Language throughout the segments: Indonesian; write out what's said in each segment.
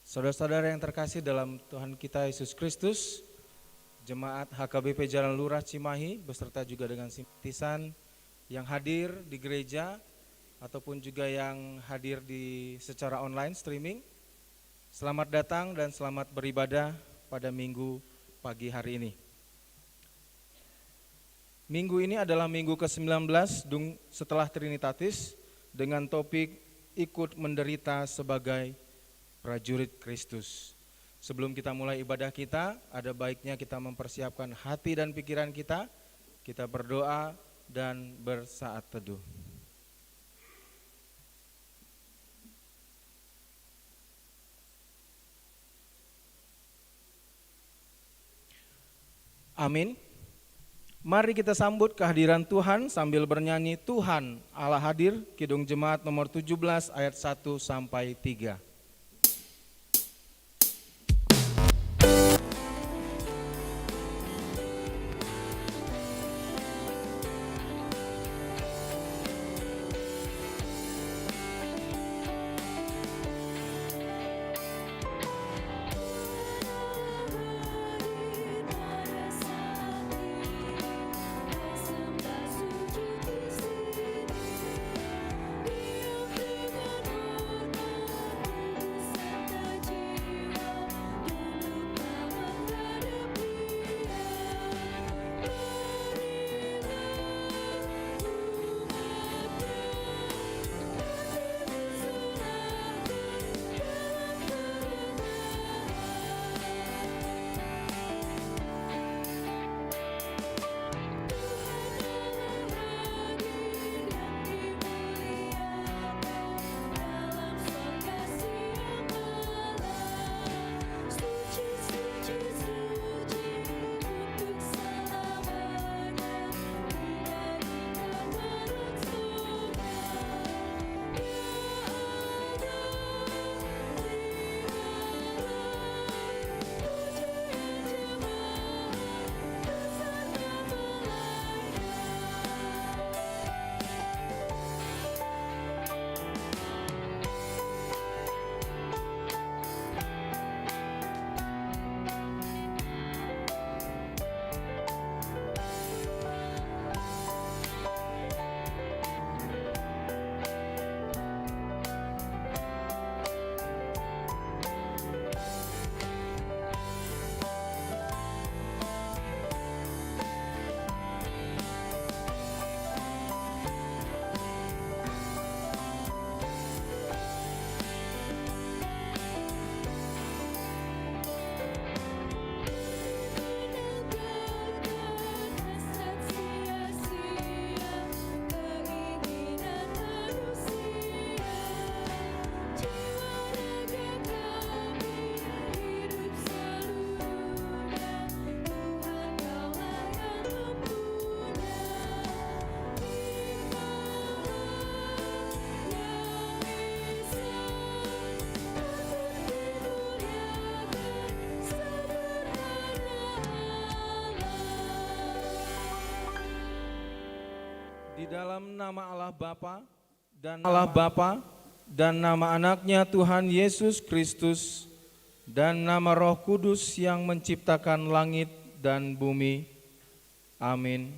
Saudara-saudara yang terkasih dalam Tuhan kita Yesus Kristus, Jemaat HKBP Jalan Lurah Cimahi beserta juga dengan simpatisan yang hadir di gereja ataupun juga yang hadir secara online streaming. Selamat datang dan selamat beribadah pada minggu pagi hari ini. Minggu ini adalah minggu ke-19 setelah Trinitatis dengan topik ikut menderita sebagai prajurit Kristus. Sebelum kita mulai ibadah kita, ada baiknya kita mempersiapkan hati dan pikiran kita berdoa dan bersaat teduh. Amin. Mari kita sambut kehadiran Tuhan sambil bernyanyi Tuhan Allah hadir, Kidung Jemaat nomor 17 ayat 1 sampai 3. Di dalam nama Allah Bapa dan nama anaknya Tuhan Yesus Kristus dan nama Roh Kudus yang menciptakan langit dan bumi. Amin.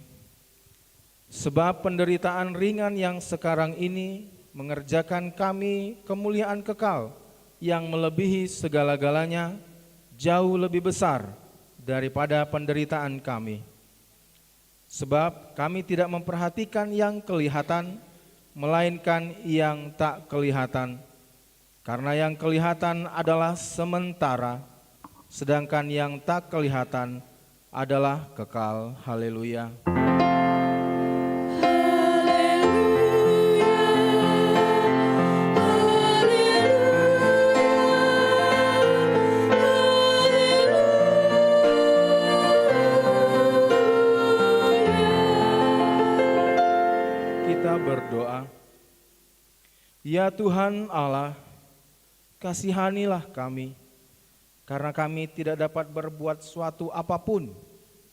Sebab penderitaan ringan yang sekarang ini mengerjakan kami kemuliaan kekal yang melebihi segala-galanya, jauh lebih besar daripada penderitaan kami. Sebab kami tidak memperhatikan yang kelihatan, melainkan yang tak kelihatan. Karena yang kelihatan adalah sementara, sedangkan yang tak kelihatan adalah kekal. Haleluya. Berdoa. Ya Tuhan Allah, kasihanilah kami, karena kami tidak dapat berbuat suatu apapun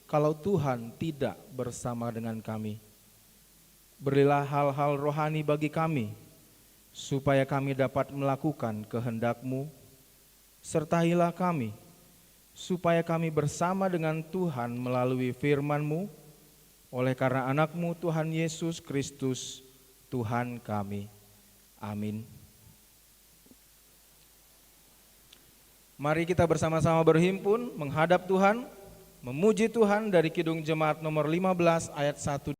kalau Tuhan tidak bersama dengan kami. Berilah hal-hal rohani bagi kami, supaya kami dapat melakukan kehendak-Mu, sertailah kami, supaya kami bersama dengan Tuhan melalui firman-Mu, oleh karena anak-Mu Tuhan Yesus Kristus, Tuhan kami. Amin. Mari kita bersama-sama berhimpun, menghadap Tuhan, memuji Tuhan dari Kidung Jemaat nomor 15 ayat 1.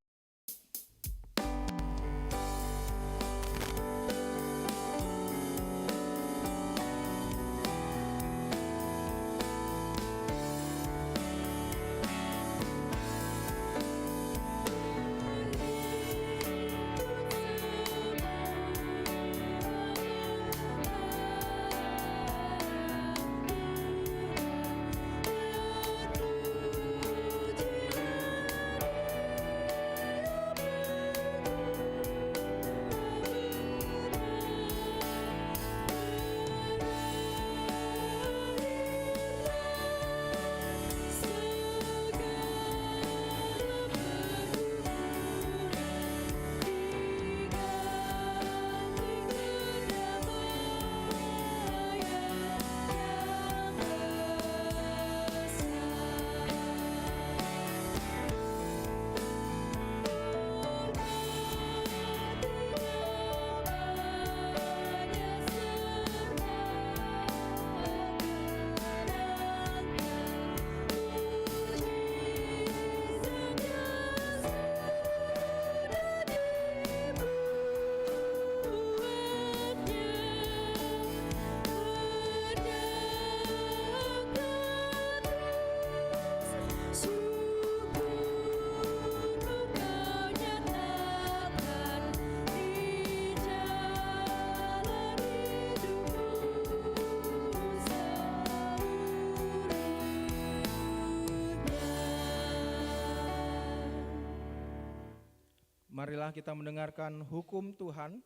Marilah kita mendengarkan hukum Tuhan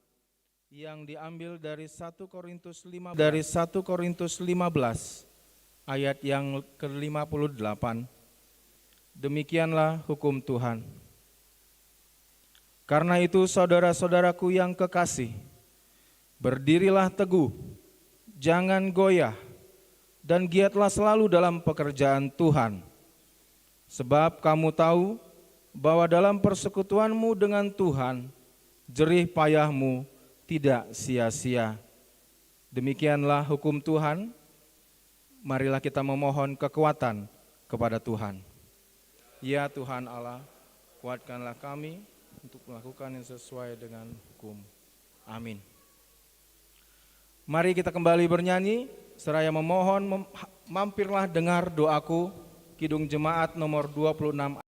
yang diambil dari 1 Korintus 15 ayat yang ke-58. Demikianlah hukum Tuhan. Karena itu saudara-saudaraku yang kekasih, berdirilah teguh, jangan goyah, dan giatlah selalu dalam pekerjaan Tuhan. Sebab kamu tahu bahwa dalam persekutuanmu dengan Tuhan, jerih payahmu tidak sia-sia. Demikianlah hukum Tuhan. Marilah kita memohon kekuatan kepada Tuhan. Ya Tuhan Allah, kuatkanlah kami untuk melakukan yang sesuai dengan hukum. Amin. Mari kita kembali bernyanyi, seraya memohon, mampirlah dengar doaku, Kidung Jemaat nomor 26. Mampirlah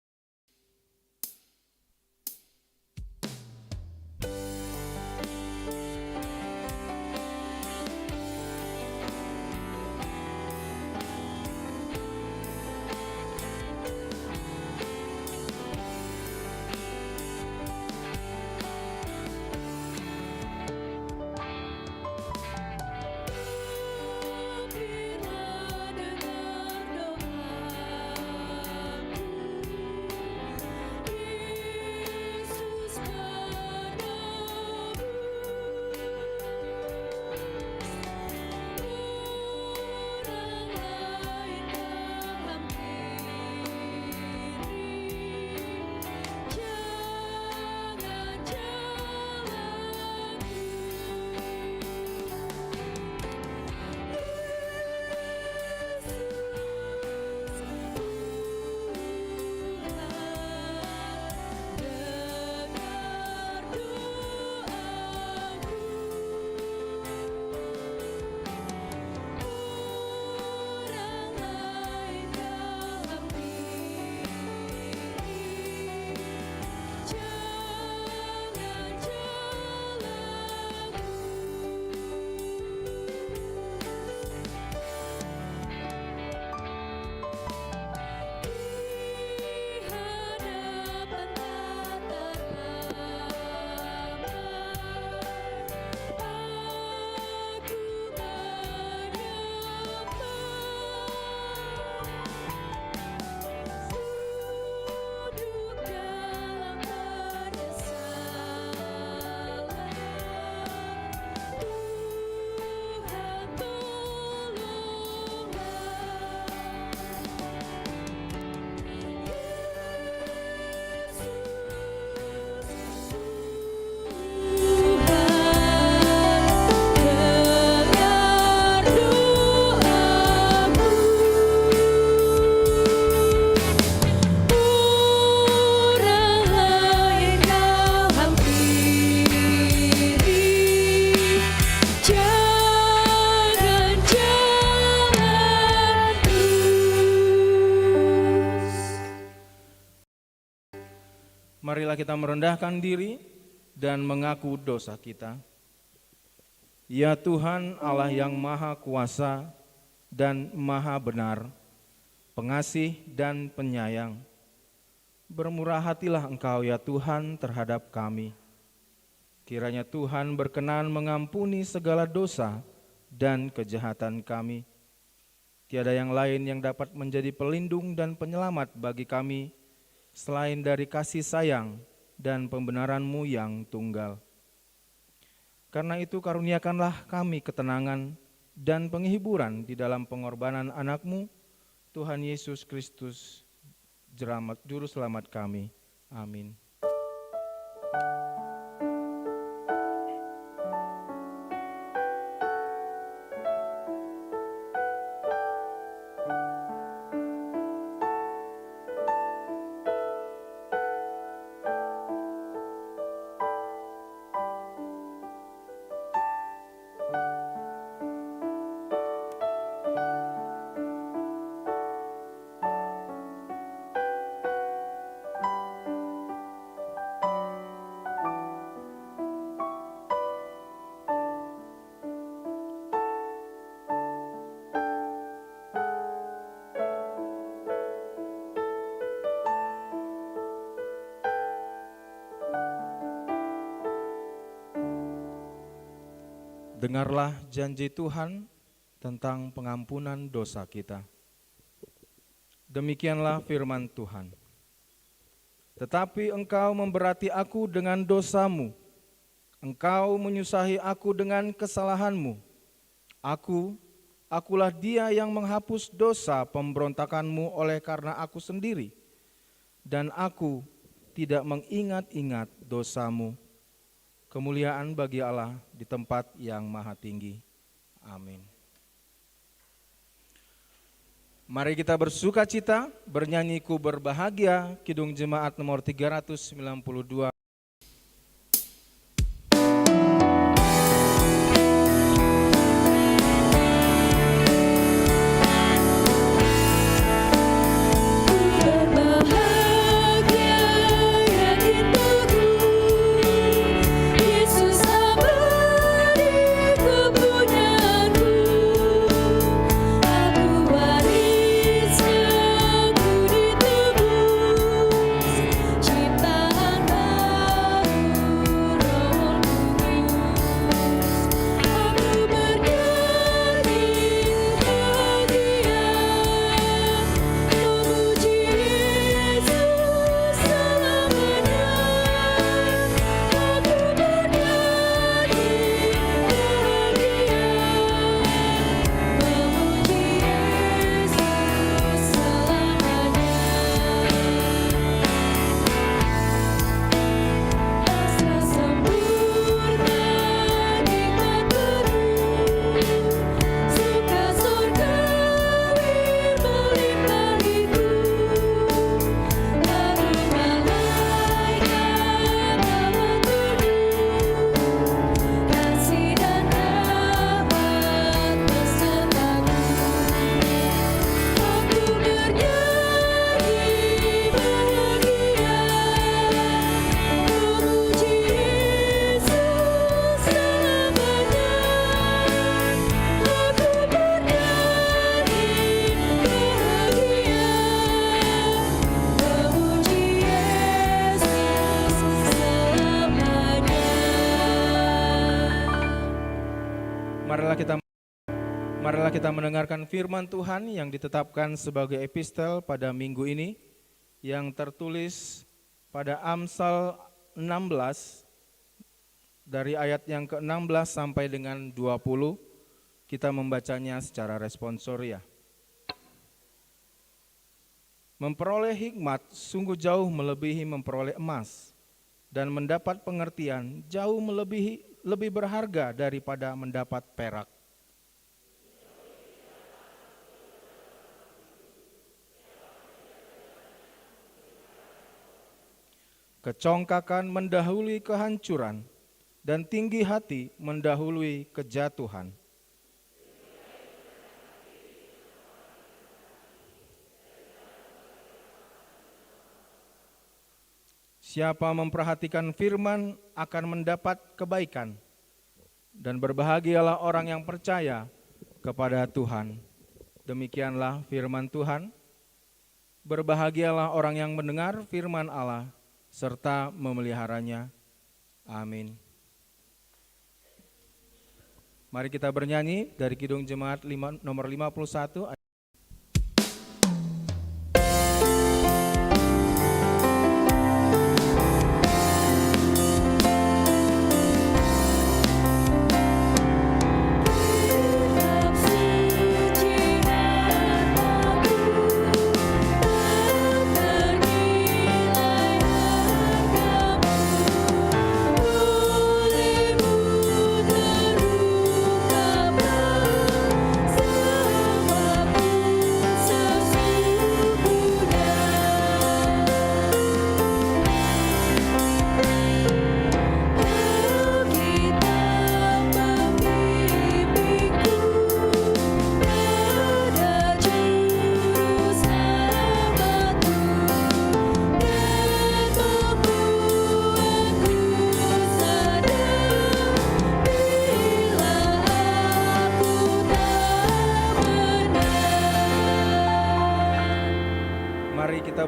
dengar doaku, Marilah kita merendahkan diri dan mengaku dosa kita. Ya Tuhan Allah yang Maha Kuasa dan Maha Benar, pengasih dan penyayang, bermurah hatilah Engkau ya Tuhan terhadap kami. Kiranya Tuhan berkenan mengampuni segala dosa dan kejahatan kami. Tiada yang lain yang dapat menjadi pelindung dan penyelamat bagi kami selain dari kasih sayang dan pembenaran-Mu yang tunggal. Karena itu karuniakanlah kami ketenangan dan penghiburan di dalam pengorbanan anak-Mu, Tuhan Yesus Kristus, Juru Selamat kami. Amin. Dengarlah janji Tuhan tentang pengampunan dosa kita. Demikianlah firman Tuhan. Tetapi engkau memberati aku dengan dosamu, engkau menyusahi aku dengan kesalahanmu. Akulah dia yang menghapus dosa pemberontakanmu oleh karena aku sendiri, dan aku tidak mengingat-ingat dosamu. Kemuliaan bagi Allah di tempat yang maha tinggi. Amin. Mari kita bersuka cita, bernyanyi ku berbahagia, Kidung Jemaat nomor 392. Marilah kita mendengarkan firman Tuhan yang ditetapkan sebagai epistel pada minggu ini, yang tertulis pada Amsal 16 dari ayat yang ke-16 sampai dengan 20. Kita membacanya secara responsoria. Memperoleh hikmat sungguh jauh melebihi memperoleh emas, dan mendapat pengertian jauh lebih berharga daripada mendapat perak. Kecongkakan mendahului kehancuran, dan tinggi hati mendahului kejatuhan. Siapa memperhatikan firman akan mendapat kebaikan, dan berbahagialah orang yang percaya kepada Tuhan. Demikianlah firman Tuhan. Berbahagialah orang yang mendengar firman Allah serta memeliharanya. Amin. Mari kita bernyanyi dari Kidung Jemaat nomor 51.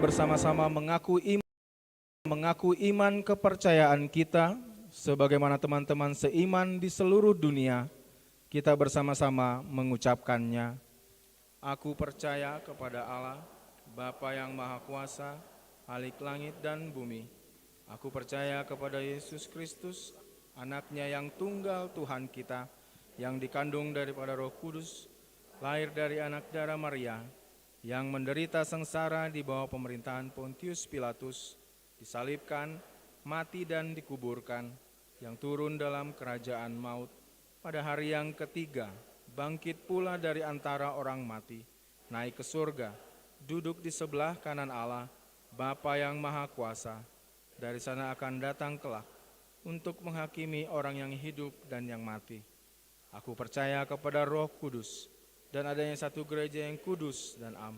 Bersama-sama mengaku iman kepercayaan kita sebagaimana teman-teman seiman di seluruh dunia. Kita bersama-sama mengucapkannya. Aku percaya kepada Allah, Bapa yang Maha Kuasa, Khalik langit dan bumi. Aku percaya kepada Yesus Kristus, anaknya yang tunggal Tuhan kita, yang dikandung daripada Roh Kudus, lahir dari anak darah Maria, yang menderita sengsara di bawah pemerintahan Pontius Pilatus, disalibkan, mati dan dikuburkan, yang turun dalam kerajaan maut, pada hari yang ketiga, bangkit pula dari antara orang mati, naik ke surga, duduk di sebelah kanan Allah, Bapa yang Maha Kuasa, dari sana akan datang kelak, untuk menghakimi orang yang hidup dan yang mati. Aku percaya kepada Roh Kudus, dan adanya satu gereja yang kudus dan am,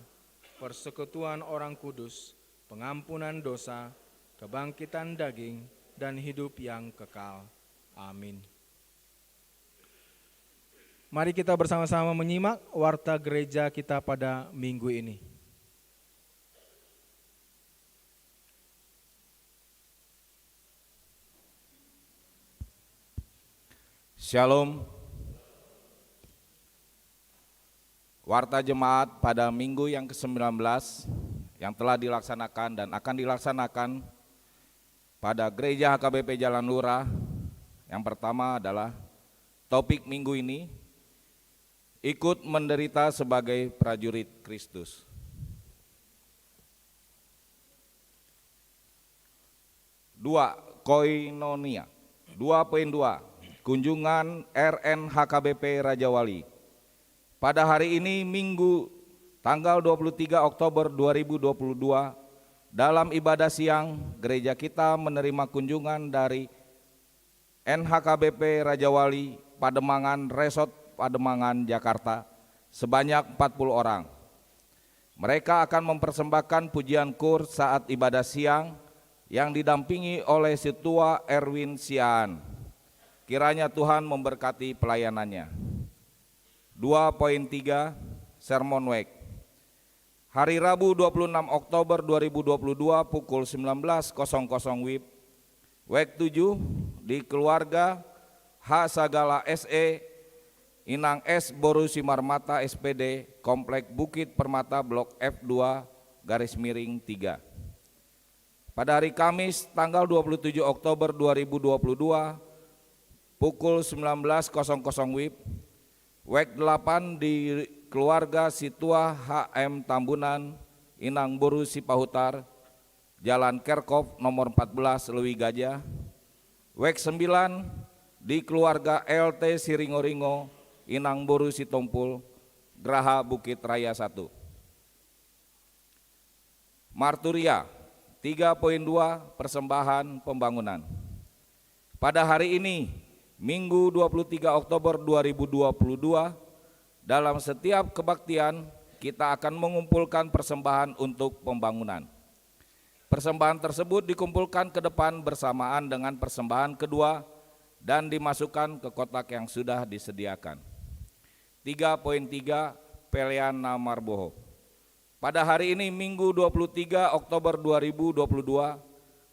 persekutuan orang kudus, pengampunan dosa, kebangkitan daging, dan hidup yang kekal. Amin. Mari kita bersama-sama menyimak warta gereja kita pada minggu ini. Shalom. Warta jemaat pada minggu yang ke-19 yang telah dilaksanakan dan akan dilaksanakan pada Gereja HKBP Jalan Lurah. Yang pertama adalah topik minggu ini, ikut menderita sebagai prajurit Kristus. Dua, koinonia. 2.2, kunjungan RN HKBP Raja Wali. Pada hari ini Minggu tanggal 23 Oktober 2022 dalam ibadah siang gereja kita menerima kunjungan dari NHKBP Raja Wali Pademangan Resort Pademangan Jakarta sebanyak 40 orang. Mereka akan mempersembahkan pujian kur saat ibadah siang yang didampingi oleh Situa Erwin Siaan. Kiranya Tuhan memberkati pelayanannya. 2.3 Sermon Wake. Hari Rabu 26 Oktober 2022 pukul 19.00 WIB. Wake 7 di keluarga H. Sagala SE, Inang S. Boru Simarmata SPD, Komplek Bukit Permata Blok F2-3. Pada hari Kamis tanggal 27 Oktober 2022 pukul 19.00 WIB. Wek 8 di keluarga Situa HM Tambunan, Inang Boru Sipahutar, Jalan Kerkop nomor 14 Lewi Gajah. Wek 9 di keluarga LT Siringo-Ringo, Inang Boru Sitompul, Geraha Bukit Raya 1. Marturia 3.2 persembahan pembangunan. Pada hari ini Minggu 23 Oktober 2022, dalam setiap kebaktian kita akan mengumpulkan persembahan untuk pembangunan. Persembahan tersebut dikumpulkan ke depan bersamaan dengan persembahan kedua dan dimasukkan ke kotak yang sudah disediakan. 3.3 Peleana Marboho. Pada hari ini Minggu 23 Oktober 2022,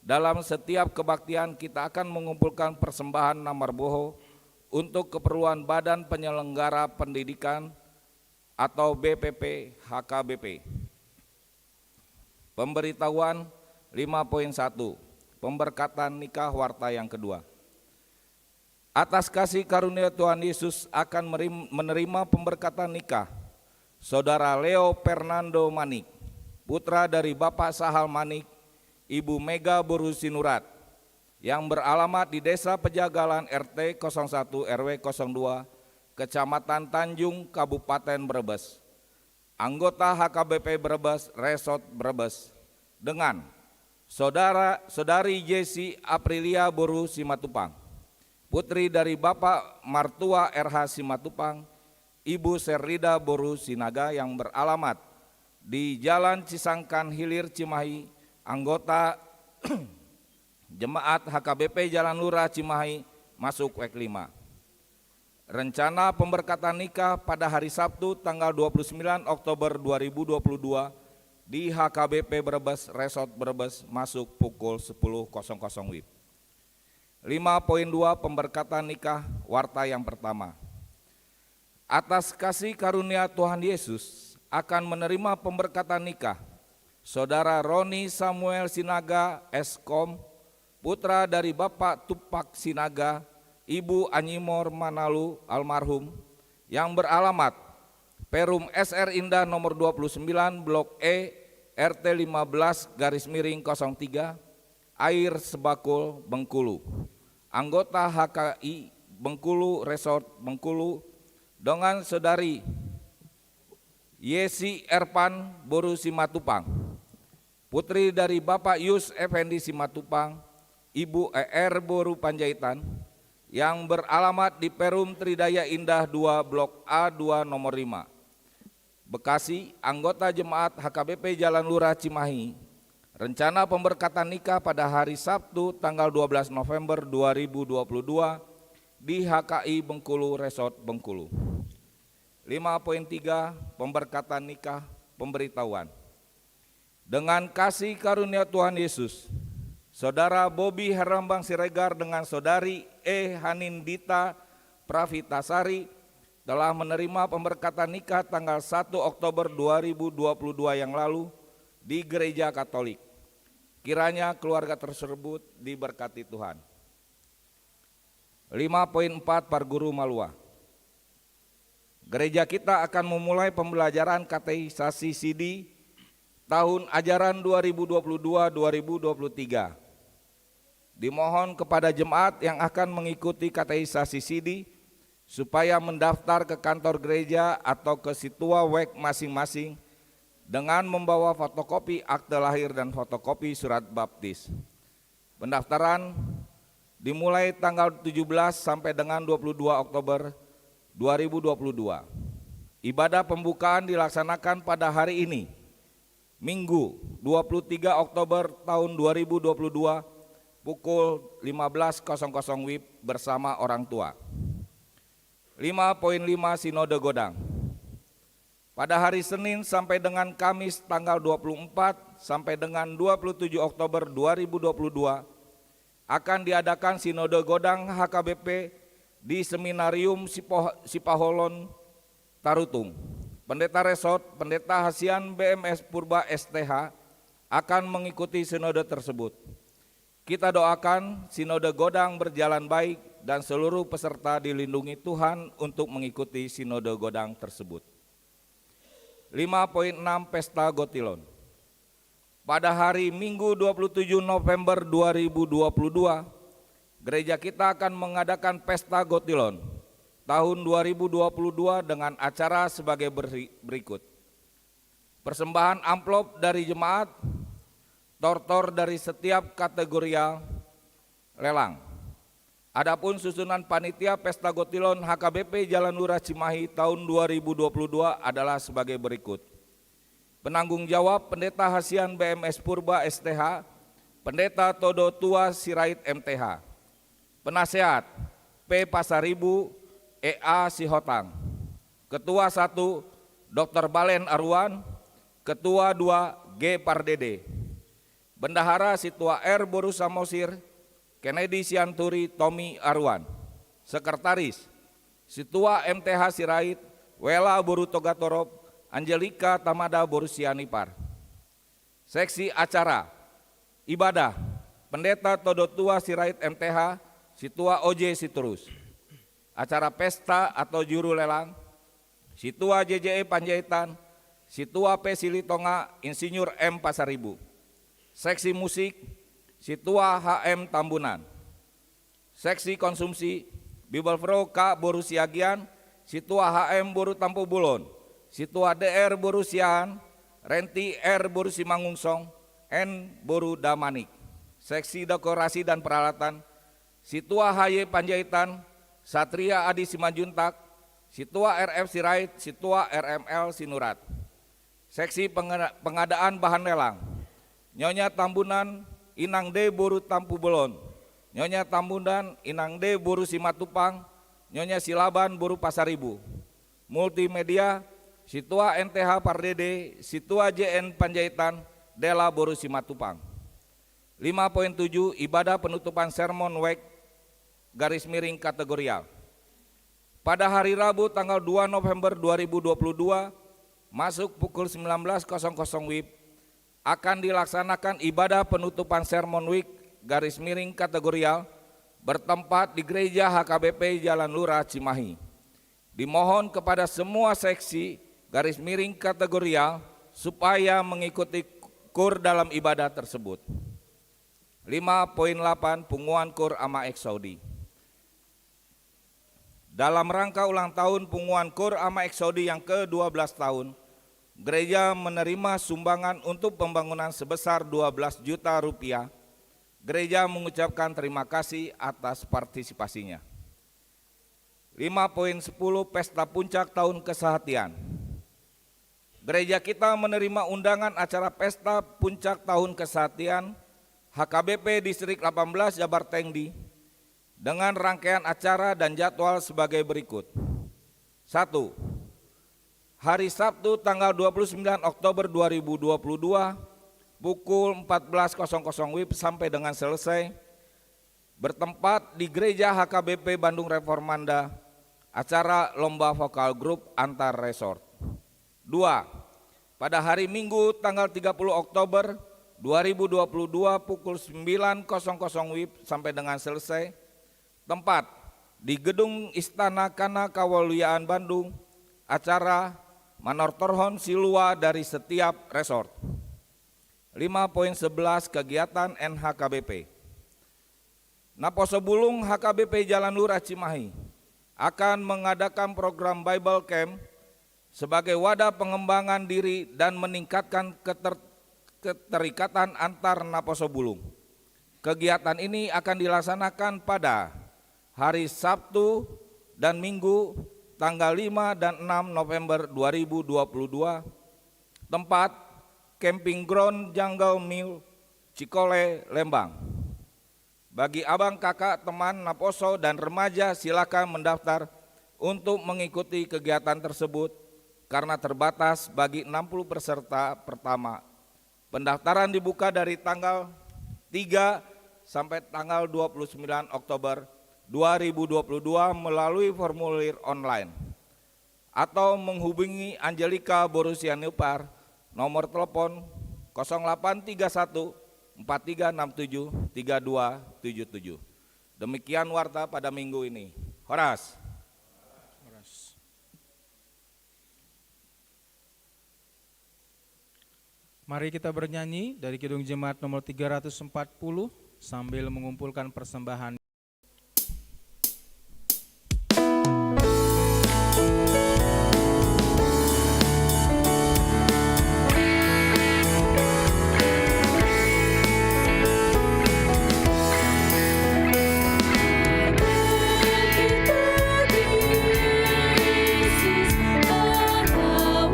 dalam setiap kebaktian kita akan mengumpulkan persembahan Namarboho untuk keperluan Badan Penyelenggara Pendidikan atau BPP HKBP. Pemberitahuan 5.1 Pemberkatan nikah warta yang kedua. Atas kasih karunia Tuhan Yesus akan menerima pemberkatan nikah Saudara Leo Fernando Manik, putra dari Bapak Sahal Manik, Ibu Mega Boru Sinurat, yang beralamat di Desa Pejagalan RT 01 RW 02, Kecamatan Tanjung, Kabupaten Brebes, anggota HKBP Brebes, Resort Brebes, dengan Saudari Jesi Aprilia Boru Simatupang, putri dari Bapak Martua RH Simatupang, Ibu Serlida Boru Sinaga, yang beralamat di Jalan Cisangkan Hilir Cimahi, anggota Jemaat HKBP Jalan Lurah Cimahi, masuk WEK 5. Rencana pemberkatan nikah pada hari Sabtu tanggal 29 Oktober 2022 di HKBP Brebes, Resort Brebes, masuk pukul 10.00 WIB. 5.2 Pemberkatan nikah warta yang pertama. Atas kasih karunia Tuhan Yesus akan menerima pemberkatan nikah Saudara Roni Samuel Sinaga Eskom, putra dari Bapak Tupak Sinaga, Ibu Anyimor Manalu almarhum, yang beralamat Perum SR Indah nomor 29 Blok E RT 15/03 Air Sebakul Bengkulu, anggota HKI Bengkulu Resort Bengkulu, dengan Saudari Yesi Erpan Boru Simatupang, putri dari Bapak Yus Effendi Simatupang, Ibu ER Boru Panjaitan, yang beralamat di Perum Tridaya Indah 2 Blok A2 nomor 5, Bekasi, anggota Jemaat HKBP Jalan Lurah Cimahi. Rencana pemberkatan nikah pada hari Sabtu tanggal 12 November 2022 di HKI Bengkulu Resort Bengkulu. 5.3 Pemberkatan nikah pemberitahuan. Dengan kasih karunia Tuhan Yesus, Saudara Bobi Herambang Siregar dengan Saudari Hanindita Pravitasari telah menerima pemberkatan nikah tanggal 1 Oktober 2022 yang lalu di Gereja Katolik. Kiranya keluarga tersebut diberkati Tuhan. 5.4 Parguru Malua. Gereja kita akan memulai pembelajaran katekisasi CD tahun ajaran 2022-2023. Dimohon kepada jemaat yang akan mengikuti katekisasi CD supaya mendaftar ke kantor gereja atau ke situa WEK masing-masing dengan membawa fotokopi akte lahir dan fotokopi surat baptis. Pendaftaran dimulai tanggal 17 sampai dengan 22 Oktober 2022. Ibadah pembukaan dilaksanakan pada hari ini, Minggu 23 Oktober tahun 2022 pukul 15.00 WIB bersama orang tua. 5.5 Sinode Godang. Pada hari Senin sampai dengan Kamis tanggal 24 sampai dengan 27 Oktober 2022 akan diadakan Sinode Godang HKBP di Seminarium Sipaholon Tarutung. Pendeta Resort, Pendeta Hasian BMS Purba STH akan mengikuti sinode tersebut. Kita doakan Sinode Godang berjalan baik dan seluruh peserta dilindungi Tuhan untuk mengikuti Sinode Godang tersebut. 5.6 Pesta Gotilon. Pada hari Minggu 27 November 2022, gereja kita akan mengadakan Pesta Gotilon tahun 2022 dengan acara sebagai berikut. Persembahan amplop dari jemaat, tortor dari setiap kategori lelang. Adapun susunan panitia Pesta Gotilon HKBP Jalan Lurah Cimahi tahun 2022 adalah sebagai berikut. Penanggung jawab Pendeta Hasian BMS Purba STH, Pendeta Todo Tua Sirait MTH. Penasehat P. Pasaribu EA Sihotang. Ketua 1 Dr. Balen Arwan, Ketua 2 G. Pardede. Bendahara Situa R. Boru Samosir, Kennedy Sianturi Tommy Arwan. Sekretaris Situa MTH Sirait, Wela Boru Togatorop, Angelika Tamada Boru Sianipar. Seksi acara ibadah Pendeta Todo Tua Sirait MTH, Situa OJ Siturus. Acara pesta atau juru lelang, Situa JJE Panjaitan, Situa P. Silitonga, Insinyur M. Pasaribu. Seksi musik, Situa HM Tambunan. Seksi konsumsi, Bibelfro K. Boru Siagian, Situa HM Boru Tampu Bulon, Situa DR Boru Siahan, Renti R. Boru Simangungsong, N. Boru Damanik. Seksi dekorasi dan peralatan, Situa HY Panjaitan, Satria Adi Simanjuntak, Situa RF Sirait, Situa RML Sinurat. Seksi pengadaan bahan lelang, Nyonya Tambunan Inang D. Boru Tampu Bolon, Nyonya Tambunan Inang D. Boru Simatupang, Nyonya Silaban Boru Pasaribu. Multimedia, Situa NTH Pardede, Situa JN Panjaitan, Dela Boru Simatupang. 5.7 Ibadah penutupan sermon WEK _ kategorial. Pada hari Rabu tanggal 2 November 2022 masuk pukul 19.00 WIB akan dilaksanakan ibadah penutupan sermon WIK _ kategorial bertempat di Gereja HKBP Jalan Lurah Cimahi. Dimohon kepada semua seksi _ kategorial supaya mengikuti kur dalam ibadah tersebut. 5.8 Punguan Kur Ama Ek Saudi. Dalam rangka ulang tahun Punguan Kur Ama Ek Saudi yang ke-12 tahun, gereja menerima sumbangan untuk pembangunan sebesar 12 juta rupiah. Gereja mengucapkan terima kasih atas partisipasinya. 5.10 Pesta Puncak Tahun Kesehatian. Gereja kita menerima undangan acara Pesta Puncak Tahun Kesehatian HKBP Distrik 18 Jabar Tengdi dengan rangkaian acara dan jadwal sebagai berikut. 1. Hari Sabtu tanggal 29 Oktober 2022 pukul 14.00 WIB sampai dengan selesai bertempat di Gereja HKBP Bandung Reformanda, acara lomba vokal grup antar resort. 2. Pada hari Minggu tanggal 30 Oktober 2022 pukul 9.00 WIB sampai dengan selesai, tempat di Gedung Istana Kana Kawaluyaan Bandung, acara Manortorhon Silua dari setiap resort. 5.11 Kegiatan NHKBP. Naposo Bulung HKBP Jalan Lurah Cimahi akan mengadakan program Bible Camp sebagai wadah pengembangan diri dan meningkatkan keterikatan antar Naposo Bulung. Kegiatan ini akan dilaksanakan pada hari Sabtu dan Minggu tanggal 5 dan 6 November 2022, tempat Camping Ground Jungle Mill, Cikole, Lembang. Bagi abang, kakak, teman Naposo dan remaja silakan mendaftar untuk mengikuti kegiatan tersebut karena terbatas bagi 60 peserta pertama. Pendaftaran dibuka dari tanggal 3 sampai tanggal 29 Oktober 2022 melalui formulir online atau menghubungi Angelika Boru Sianipar nomor telepon 0831 4367 3277. Demikian warta pada minggu ini. Horas. Mari kita bernyanyi dari Kidung Jemaat nomor 340 sambil mengumpulkan persembahan. Yesus, Allah,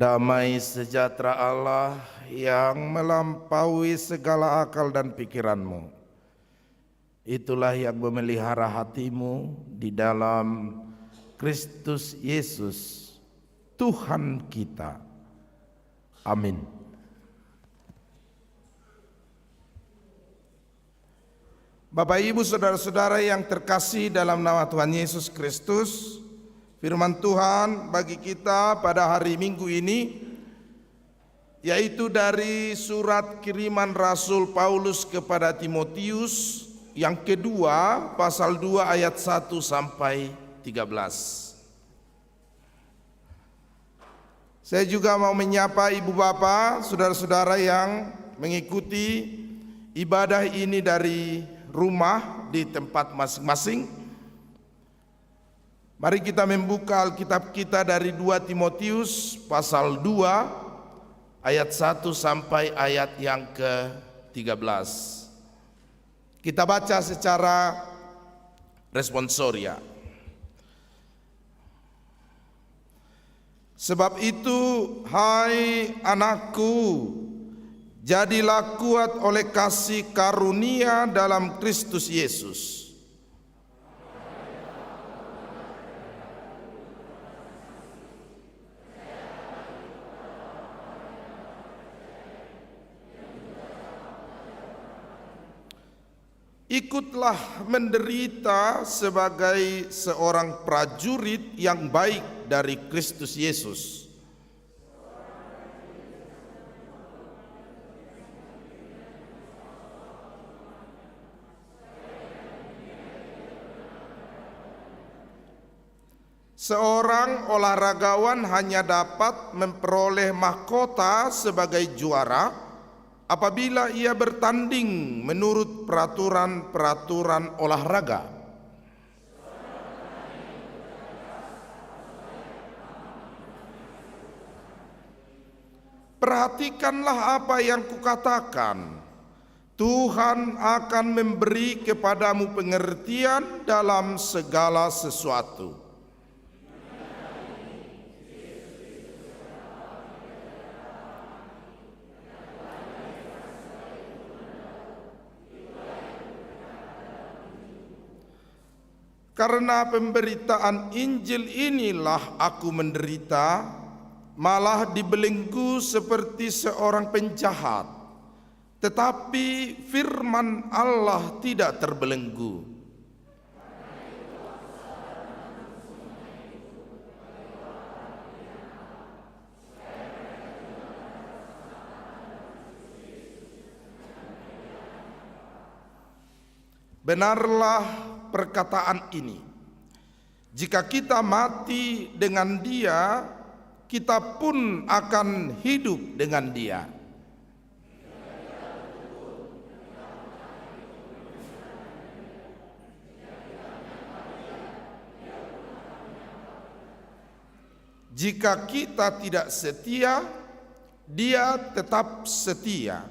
Damai sejahtera Allah yang melampaui segala akal dan pikiranmu, itulah yang memelihara hatimu di dalam Kristus Yesus, Tuhan kita. Amin. Bapak, Ibu, saudara-saudara yang terkasih dalam nama Tuhan Yesus Kristus, firman Tuhan bagi kita pada hari Minggu ini yaitu dari surat kiriman Rasul Paulus kepada Timotius yang kedua, pasal 2 ayat 1 sampai 13. Saya juga mau menyapa ibu bapak, saudara-saudara yang mengikuti ibadah ini dari rumah di tempat masing-masing. Mari kita membuka Alkitab kita dari 2 Timotius pasal 2 ayat 1 sampai ayat yang ke-13. Kita baca secara responsoria. Sebab itu, hai anakku, jadilah kuat oleh kasih karunia dalam Kristus Yesus. Ikutlah menderita sebagai seorang prajurit yang baik dari Kristus Yesus. Seorang olahragawan hanya dapat memperoleh mahkota sebagai juara apabila ia bertanding menurut peraturan-peraturan olahraga. Perhatikanlah apa yang kukatakan. Tuhan akan memberi kepadamu pengertian dalam segala sesuatu. Karena pemberitaan Injil inilah aku menderita, malah dibelenggu seperti seorang penjahat. Tetapi firman Allah tidak terbelenggu. Benarlah perkataan ini. Jika kita mati dengan Dia, kita pun akan hidup dengan Dia. Jika kita tidak setia, Dia tetap setia,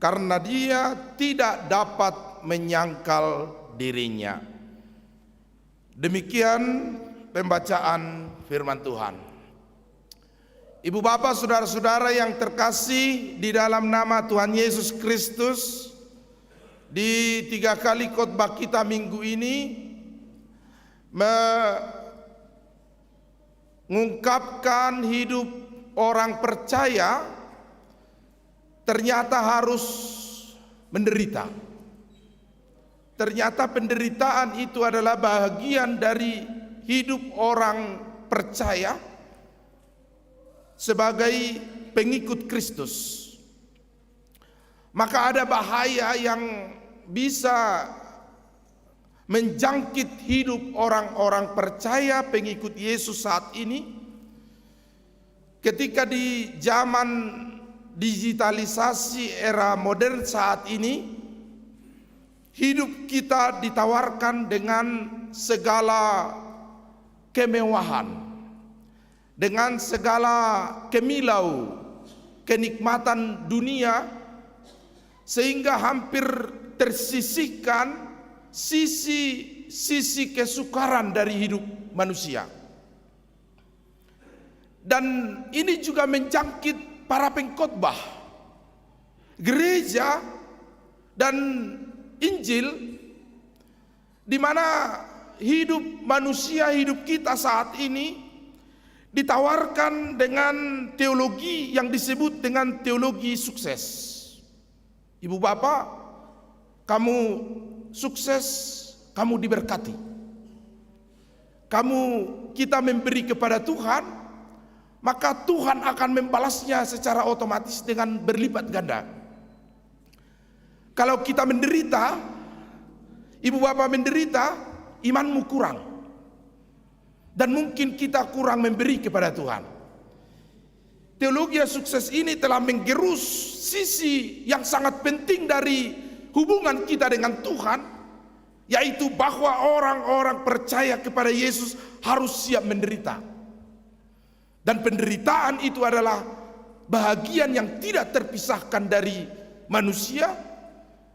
karena Dia tidak dapat menyangkal dirinya. Demikian pembacaan firman Tuhan. Ibu bapak, saudara-saudara yang terkasih di dalam nama Tuhan Yesus Kristus, di 3 kali khotbah kita minggu ini mengungkapkan hidup orang percaya ternyata harus menderita. Ternyata penderitaan itu adalah bagian dari hidup orang percaya sebagai pengikut Kristus. Maka ada bahaya yang bisa menjangkit hidup orang-orang percaya pengikut Yesus saat ini, ketika di zaman digitalisasi era modern saat ini, hidup kita ditawarkan dengan segala kemewahan, dengan segala kemilau, kenikmatan dunia, sehingga hampir tersisihkan sisi kesukaran dari hidup manusia. Dan ini juga menjangkit para pengkhotbah, gereja, dan Injil, di mana hidup manusia, hidup kita saat ini ditawarkan dengan teologi yang disebut dengan teologi sukses. Ibu bapak, kamu sukses, kamu diberkati. Kita memberi kepada Tuhan, maka Tuhan akan membalasnya secara otomatis dengan berlipat ganda. Kalau kita menderita, ibu bapak menderita, imanmu kurang. Dan mungkin kita kurang memberi kepada Tuhan. Teologi sukses ini telah menggerus sisi yang sangat penting dari hubungan kita dengan Tuhan, yaitu bahwa orang-orang percaya kepada Yesus harus siap menderita. Dan penderitaan itu adalah bahagian yang tidak terpisahkan dari manusia,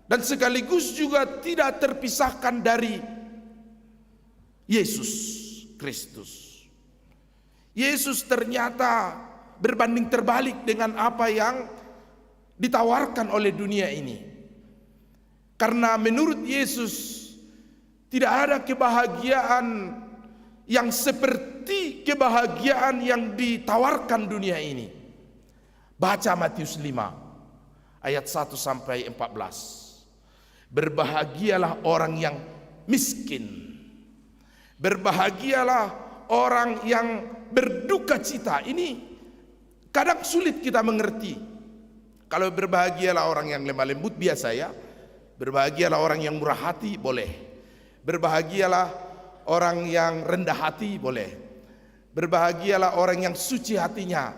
dan sekaligus juga tidak terpisahkan dari Yesus Kristus. Yesus ternyata berbanding terbalik dengan apa yang ditawarkan oleh dunia ini. Karena menurut Yesus tidak ada kebahagiaan yang seperti kebahagiaan yang ditawarkan dunia ini. Baca Matius 5 ayat 1 sampai 14. Berbahagialah orang yang miskin. Berbahagialah orang yang berduka cita. Ini kadang sulit kita mengerti. Kalau berbahagialah orang yang lemah lembut biasa ya. Berbahagialah orang yang murah hati boleh. Berbahagialah orang yang rendah hati boleh. Berbahagialah orang yang suci hatinya.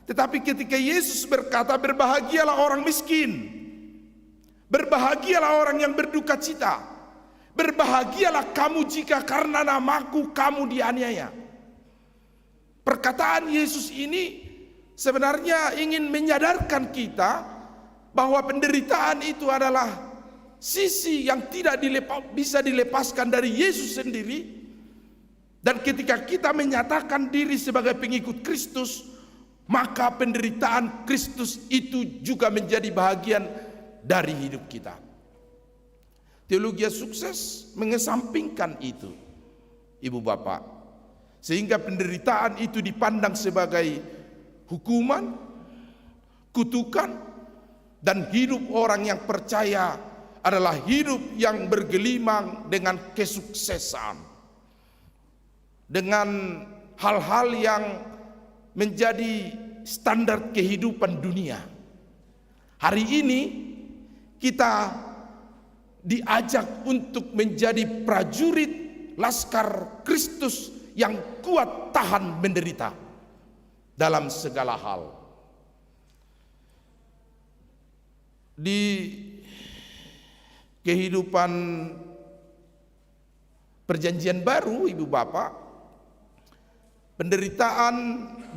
Tetapi ketika Yesus berkata berbahagialah orang miskin, berbahagialah orang yang berduka cita, berbahagialah kamu jika karena namaku kamu dianiaya. Perkataan Yesus ini sebenarnya ingin menyadarkan kita bahwa penderitaan itu adalah sisi yang tidak bisa dilepaskan dari Yesus sendiri. Dan ketika kita menyatakan diri sebagai pengikut Kristus, maka penderitaan Kristus itu juga menjadi bahagian dari hidup kita. Teologi sukses mengesampingkan itu, ibu bapak, sehingga penderitaan itu dipandang sebagai hukuman, kutukan, dan hidup orang yang percaya adalah hidup yang bergelimang dengan kesuksesan, dengan hal-hal yang menjadi standar kehidupan dunia. Hari ini kita diajak untuk menjadi prajurit laskar Kristus yang kuat tahan menderita dalam segala hal. Di kehidupan perjanjian baru, ibu bapak, penderitaan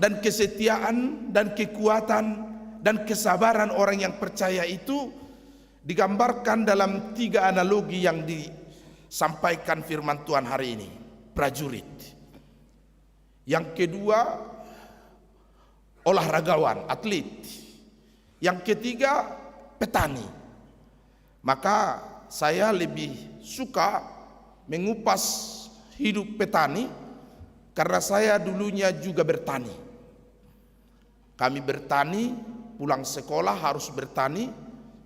dan kesetiaan dan kekuatan dan kesabaran orang yang percaya itu digambarkan dalam 3 analogi yang disampaikan firman Tuhan hari ini. Prajurit. Yang kedua, olahragawan, atlet. Yang ketiga, petani. Maka saya lebih suka mengupas hidup petani karena saya dulunya juga bertani. Kami bertani, pulang sekolah harus bertani.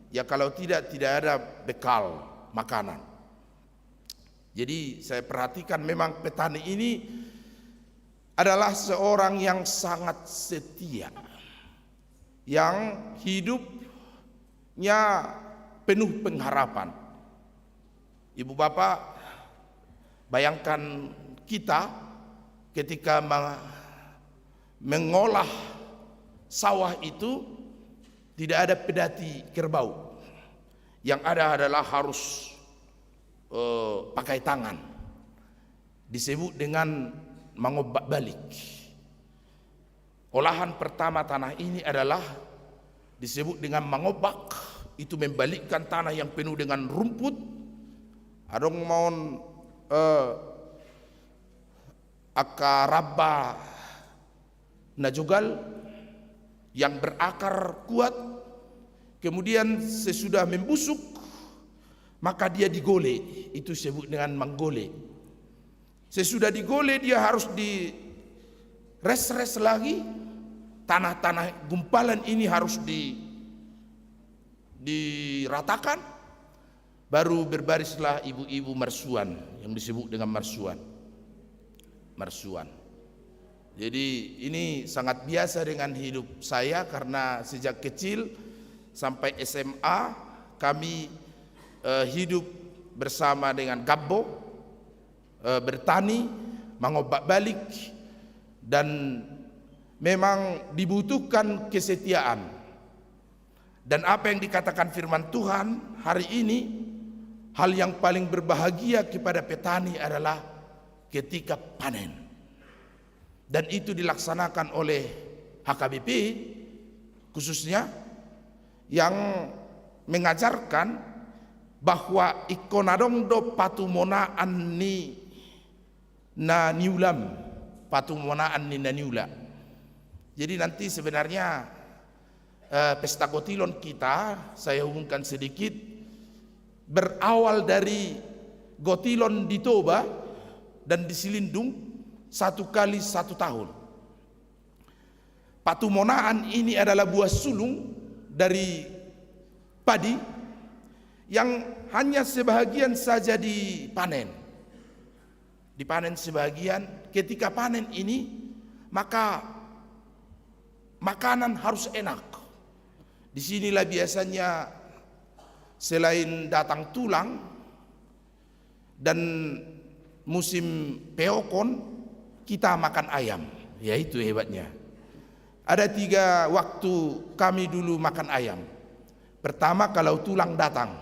Ya kalau tidak ada bekal makanan. Jadi saya perhatikan memang petani ini adalah seorang yang sangat setia, yang hidupnya penuh pengharapan. Ibu bapak, bayangkan kita ketika mengolah sawah itu tidak ada pedati kerbau. Yang ada adalah harus pakai tangan. Disebut dengan mengobak balik. Olahan pertama tanah ini adalah disebut dengan mengobak. Itu membalikkan tanah yang penuh dengan rumput. Adong maun akaraba najogal yang berakar kuat, kemudian sesudah membusuk maka dia digole, itu disebut dengan menggole. Sesudah digole dia harus res lagi, tanah-tanah gumpalan ini harus diratakan, baru berbarislah ibu-ibu marsuan yang disebut dengan marsuan. Jadi ini sangat biasa dengan hidup saya, karena sejak kecil sampai SMA kami hidup bersama dengan Gabbo, bertani, mengobak balik, dan memang dibutuhkan kesetiaan. Dan apa yang dikatakan firman Tuhan hari ini, hal yang paling berbahagia kepada petani adalah ketika panen. Dan itu dilaksanakan oleh HKBP khususnya, yang mengajarkan bahwa ikonadongdo patumonaan ni naniulam, patumonaan ni naniula. Jadi nanti sebenarnya pesta gotilon kita, saya hubungkan sedikit, berawal dari gotilon di Toba dan di Silindung 1 kali 1 tahun. Patumonaan ini adalah buah sulung dari padi yang hanya sebahagian saja dipanen. Dipanen sebagian, ketika panen ini maka makanan harus enak. Disinilah biasanya selain datang tulang dan musim peokon, kita makan ayam. Ya itu hebatnya. Ada 3 waktu kami dulu makan ayam. Pertama, kalau tulang datang,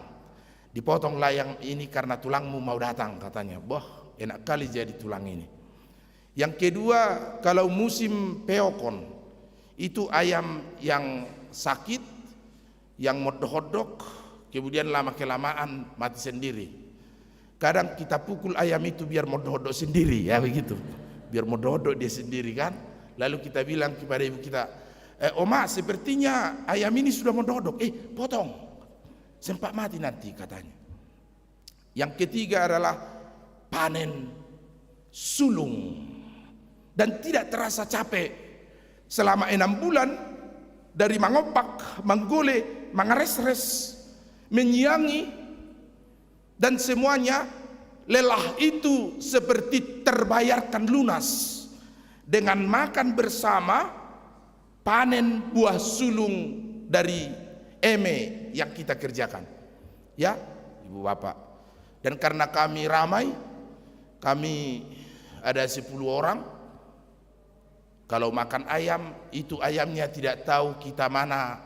dipotong layang ini karena tulangmu mau datang, katanya. Wah, enak kali jadi tulang ini. Yang kedua, kalau musim peokon, itu ayam yang sakit, yang modok-hodok, kemudian lama-kelamaan mati sendiri. Kadang kita pukul ayam itu biar modok-hodok sendiri, ya begitu. Biar modok-hodok dia sendiri kan. Lalu kita bilang kepada ibu kita, Oma, sepertinya ayam ini sudah modok-hodok. Potong, sempat mati nanti, katanya. Yang ketiga adalah panen sulung. Dan tidak terasa capek selama 6 bulan, dari mengopak, menggole, mengeres-res, menyiangi, dan semuanya lelah itu seperti terbayarkan lunas dengan makan bersama panen buah sulung dari eme yang kita kerjakan. Ya, Ibu Bapak. Dan karena kami ramai, kami ada 10 orang. Kalau makan ayam, itu ayamnya tidak tahu kita mana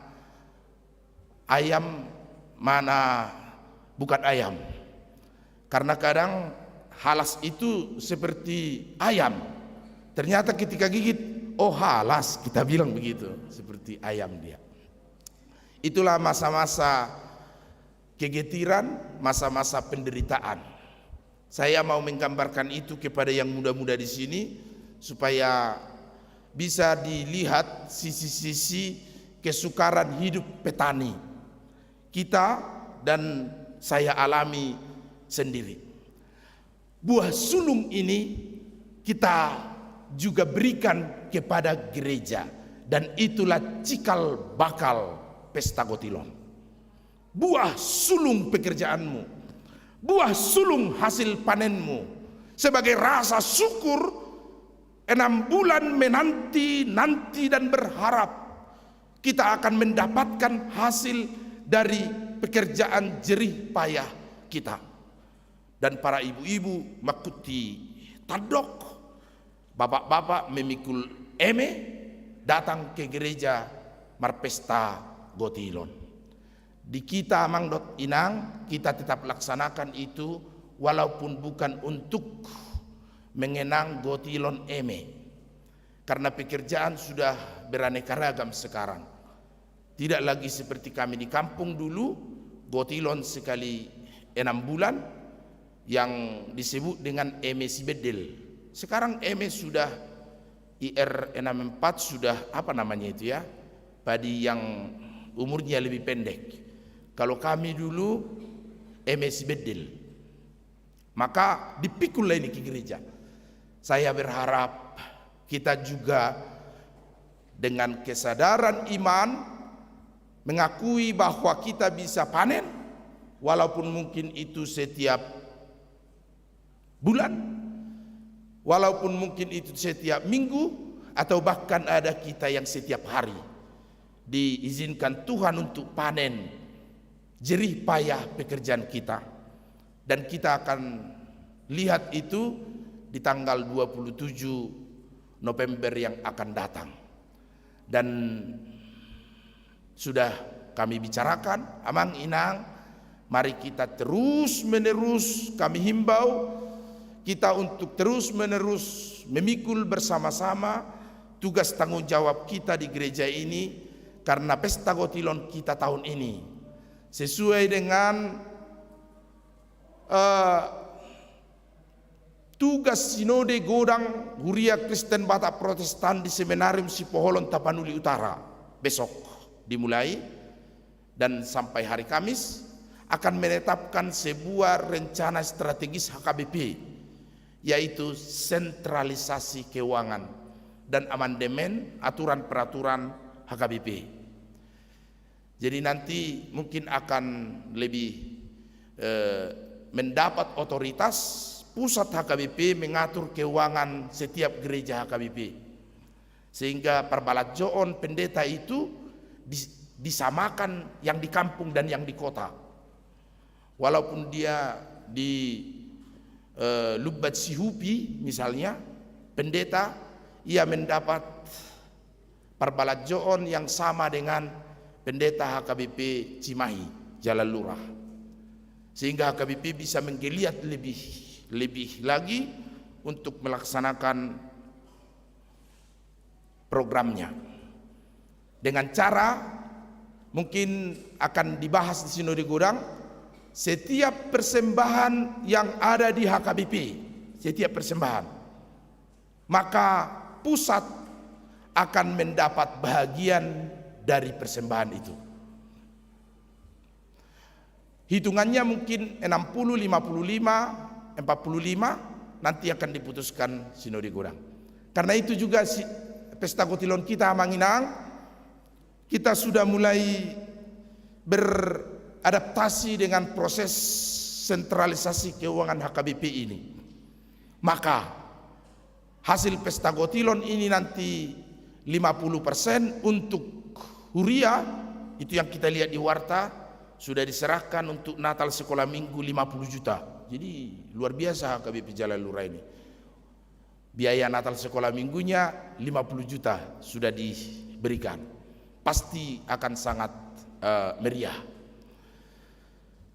ayam, mana bukan ayam. Karena kadang halas itu seperti ayam. Ternyata ketika gigit, oh halas, kita bilang begitu, seperti ayam dia. Itulah masa-masa kegetiran, masa-masa penderitaan. Saya mau menggambarkan itu kepada yang muda-muda di sini supaya bisa dilihat sisi-sisi kesukaran hidup petani kita dan saya alami sendiri. Buah sulung ini kita juga berikan kepada gereja, dan itulah cikal bakal pesta gotilon. Buah sulung pekerjaanmu, buah sulung hasil panenmu, sebagai rasa syukur 6 bulan menanti dan berharap kita akan mendapatkan hasil dari pekerjaan jerih payah kita. Dan para ibu-ibu makuti tandok, bapak-bapak memikul eme, datang ke gereja marpesta gotilon. Di kita Mangdot Inang, kita tetap laksanakan itu walaupun bukan untuk mengenang gotilon eme, karena pekerjaan sudah beraneka ragam sekarang. Tidak lagi seperti kami di kampung dulu, gotilon sekali 6 bulan yang disebut dengan eme sibedel. Sekarang eme sudah IR64 sudah apa namanya itu ya, padi yang umurnya lebih pendek. Kalau kami dulu MSI Bedil, maka dipikul ini ke gereja. Saya berharap kita juga dengan kesadaran iman mengakui bahwa kita bisa panen, walaupun mungkin itu setiap bulan, walaupun mungkin itu setiap minggu, atau bahkan ada kita yang setiap hari diizinkan Tuhan untuk panen jerih payah pekerjaan kita. Dan kita akan lihat itu di tanggal 27 November yang akan datang. Dan sudah kami bicarakan, amang inang, mari kita terus menerus, kami himbau kita untuk terus menerus memikul bersama-sama tugas tanggung jawab kita di gereja ini, karena pesta Gotilon kita tahun ini sesuai dengan tugas Sinode Godang Huria Kristen Batak Protestan di Seminarium Sipoholon Tapanuli Utara besok dimulai, dan sampai hari Kamis akan menetapkan sebuah rencana strategis HKBP, yaitu sentralisasi keuangan dan amandemen aturan peraturan HKBP. Jadi nanti mungkin akan lebih mendapat otoritas pusat HKBP mengatur keuangan setiap gereja HKBP, sehingga perbalajoon pendeta itu disamakan yang di kampung dan yang di kota. Walaupun dia di Lubat Sihupi misalnya, pendeta ia mendapat perbalajoon yang sama dengan pendeta HKBP Cimahi Jalan Lurah, sehingga HKBP bisa menggeliat lebih lagi untuk melaksanakan programnya dengan cara mungkin akan dibahas di Sinode Godang. Setiap persembahan yang ada di HKBP, setiap persembahan, maka pusat akan mendapat bahagian dari persembahan itu. Hitungannya mungkin 60, 55, 45 nanti akan diputuskan Sinode Godang. Karena itu juga pesta Gotilon kita Manginang, kita sudah mulai beradaptasi dengan proses sentralisasi keuangan HKBP ini. Maka hasil pesta Gotilon ini nanti 50% untuk Huria, itu yang kita lihat di warta, sudah diserahkan untuk Natal sekolah minggu 50 juta. Jadi luar biasa HKBP Jalan Lurah ini. Biaya Natal sekolah minggunya 50 juta sudah diberikan. Pasti akan sangat meriah.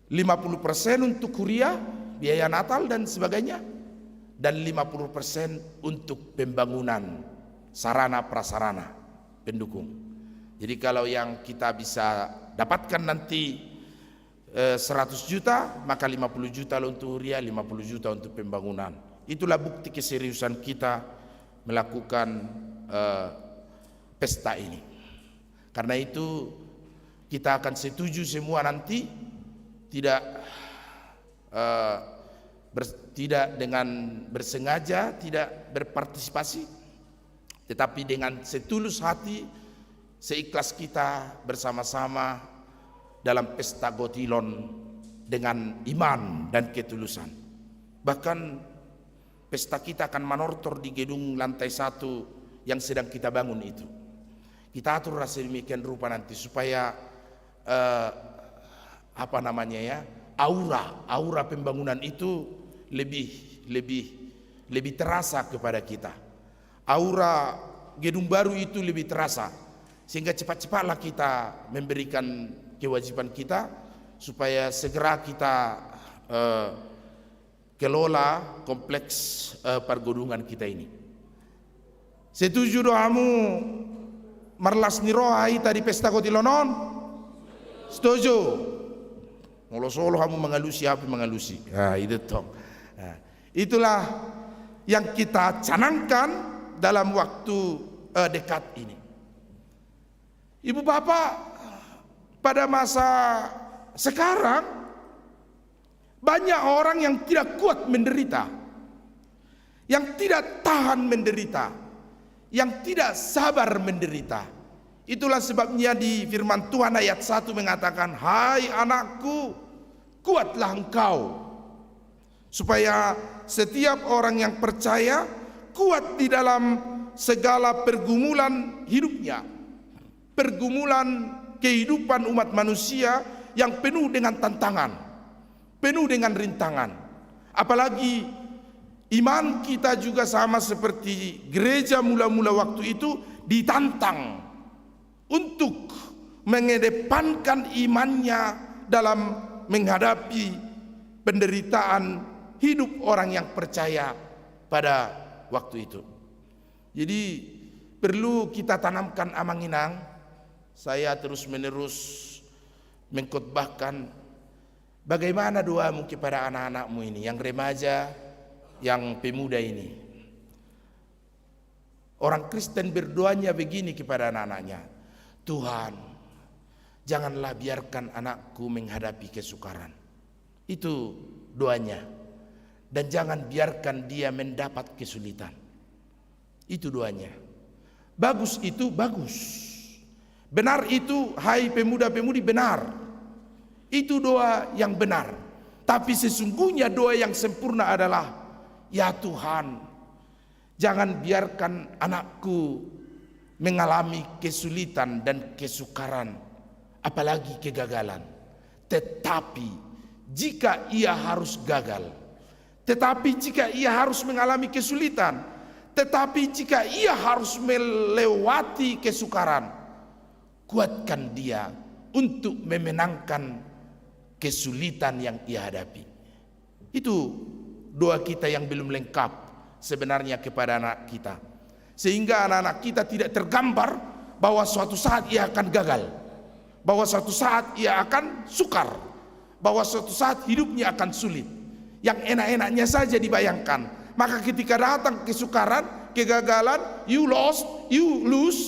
50% untuk Huria, biaya Natal dan sebagainya, dan 50% untuk pembangunan sarana prasarana pendukung. Jadi kalau yang kita bisa dapatkan nanti 100 juta, maka 50 juta untuk Huria, 50 juta untuk pembangunan. Itulah bukti keseriusan kita melakukan pesta ini. Karena itu kita akan setuju semua nanti, tidak dengan bersengaja, tidak berpartisipasi, tetapi dengan setulus hati, seikhlas kita bersama-sama dalam pesta Gotilon dengan iman dan ketulusan. Bahkan pesta kita akan manortor di gedung lantai 1 yang sedang kita bangun itu. Kita atur sedemikian rupa nanti supaya aura pembangunan itu lebih terasa kepada kita. Aura gedung baru itu lebih terasa, sehingga cepat-cepatlah kita memberikan kewajiban kita supaya segera kita kelola kompleks pergodungan kita ini. Setuju doamu marlas nirohai tadi pesta Gotilonon? Setuju? Molo solo kamu mengalusi apa mengalusi? Itu tong. Itulah yang kita canangkan dalam waktu dekat ini. Ibu bapak, pada masa sekarang banyak orang yang tidak kuat menderita, yang tidak tahan menderita, yang tidak sabar menderita. Itulah sebabnya di firman Tuhan ayat 1 mengatakan, "Hai anakku, kuatlah engkau." Supaya setiap orang yang percaya kuat di dalam segala pergumulan hidupnya, pergumulan kehidupan umat manusia yang penuh dengan tantangan, penuh dengan rintangan. Apalagi iman kita juga sama seperti gereja mula-mula waktu itu ditantang untuk mengedepankan imannya dalam menghadapi penderitaan hidup orang yang percaya pada waktu itu. Jadi perlu kita tanamkan angan-angan. Saya terus-menerus mengkhotbahkan bagaimana doamu kepada anak-anakmu ini, yang remaja, yang pemuda ini. Orang Kristen berdoanya begini kepada anak-anaknya, "Tuhan, janganlah biarkan anakku menghadapi kesukaran." Itu doanya. Dan jangan biarkan dia mendapat kesulitan. Itu doanya. Bagus itu, bagus. Benar itu, hai pemuda-pemudi, benar. Itu doa yang benar. Tapi sesungguhnya doa yang sempurna adalah, "Ya Tuhan, jangan biarkan anakku mengalami kesulitan dan kesukaran, apalagi kegagalan. Tetapi jika ia harus gagal, tetapi jika ia harus mengalami kesulitan, tetapi jika ia harus melewati kesukaran, kuatkan dia untuk memenangkan kesulitan yang ia hadapi." Itu doa kita yang belum lengkap sebenarnya kepada anak kita, sehingga anak-anak kita tidak tergambar bahwa suatu saat ia akan gagal, bahwa suatu saat ia akan sukar, bahwa suatu saat hidupnya akan sulit. Yang enak-enaknya saja dibayangkan. Maka ketika datang kesukaran, kegagalan, you lose,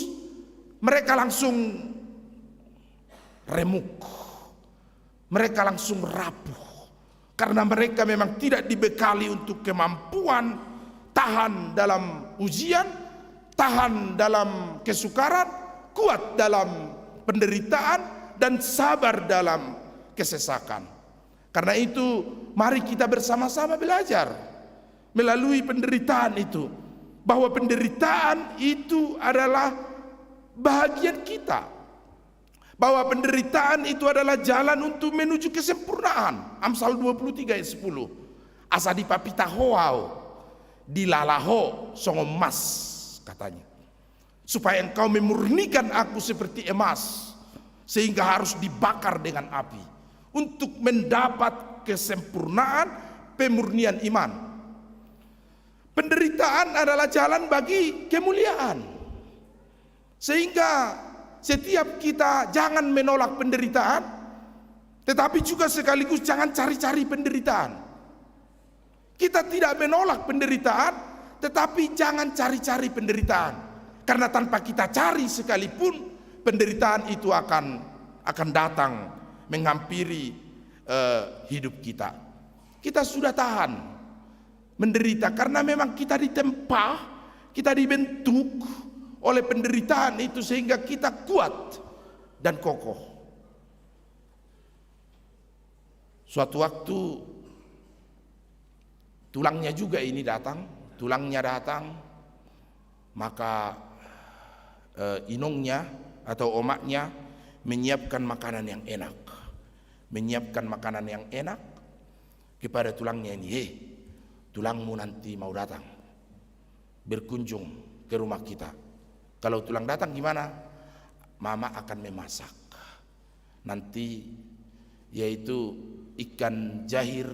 mereka langsung remuk, mereka langsung rapuh, karena mereka memang tidak dibekali untuk kemampuan tahan dalam ujian, tahan dalam kesukaran, kuat dalam penderitaan, dan sabar dalam kesesakan. Karena itu mari kita bersama-sama belajar melalui penderitaan itu, bahwa penderitaan itu adalah bahagian kita, bahwa penderitaan itu adalah jalan untuk menuju kesempurnaan. Amsal 23 ayat 10. Asa dipapita hoau dilalaho songo emas, katanya, supaya engkau memurnikan aku seperti emas, sehingga harus dibakar dengan api, untuk mendapat kesempurnaan pemurnian iman. Penderitaan adalah jalan bagi kemuliaan, sehingga setiap kita jangan menolak penderitaan, tetapi juga sekaligus jangan cari-cari penderitaan. Kita tidak menolak penderitaan, tetapi jangan cari-cari penderitaan, karena tanpa kita cari sekalipun, penderitaan itu akan datang menghampiri hidup kita. Kita sudah tahan menderita karena memang kita ditempa, kita dibentuk oleh penderitaan itu sehingga kita kuat dan kokoh. Suatu waktu tulangnya juga ini tulangnya datang, maka inungnya atau omaknya menyiapkan makanan yang enak, kepada tulangnya ini. Tulangmu nanti mau datang berkunjung ke rumah kita. Kalau tulang datang gimana? Mama akan memasak nanti, yaitu ikan jahir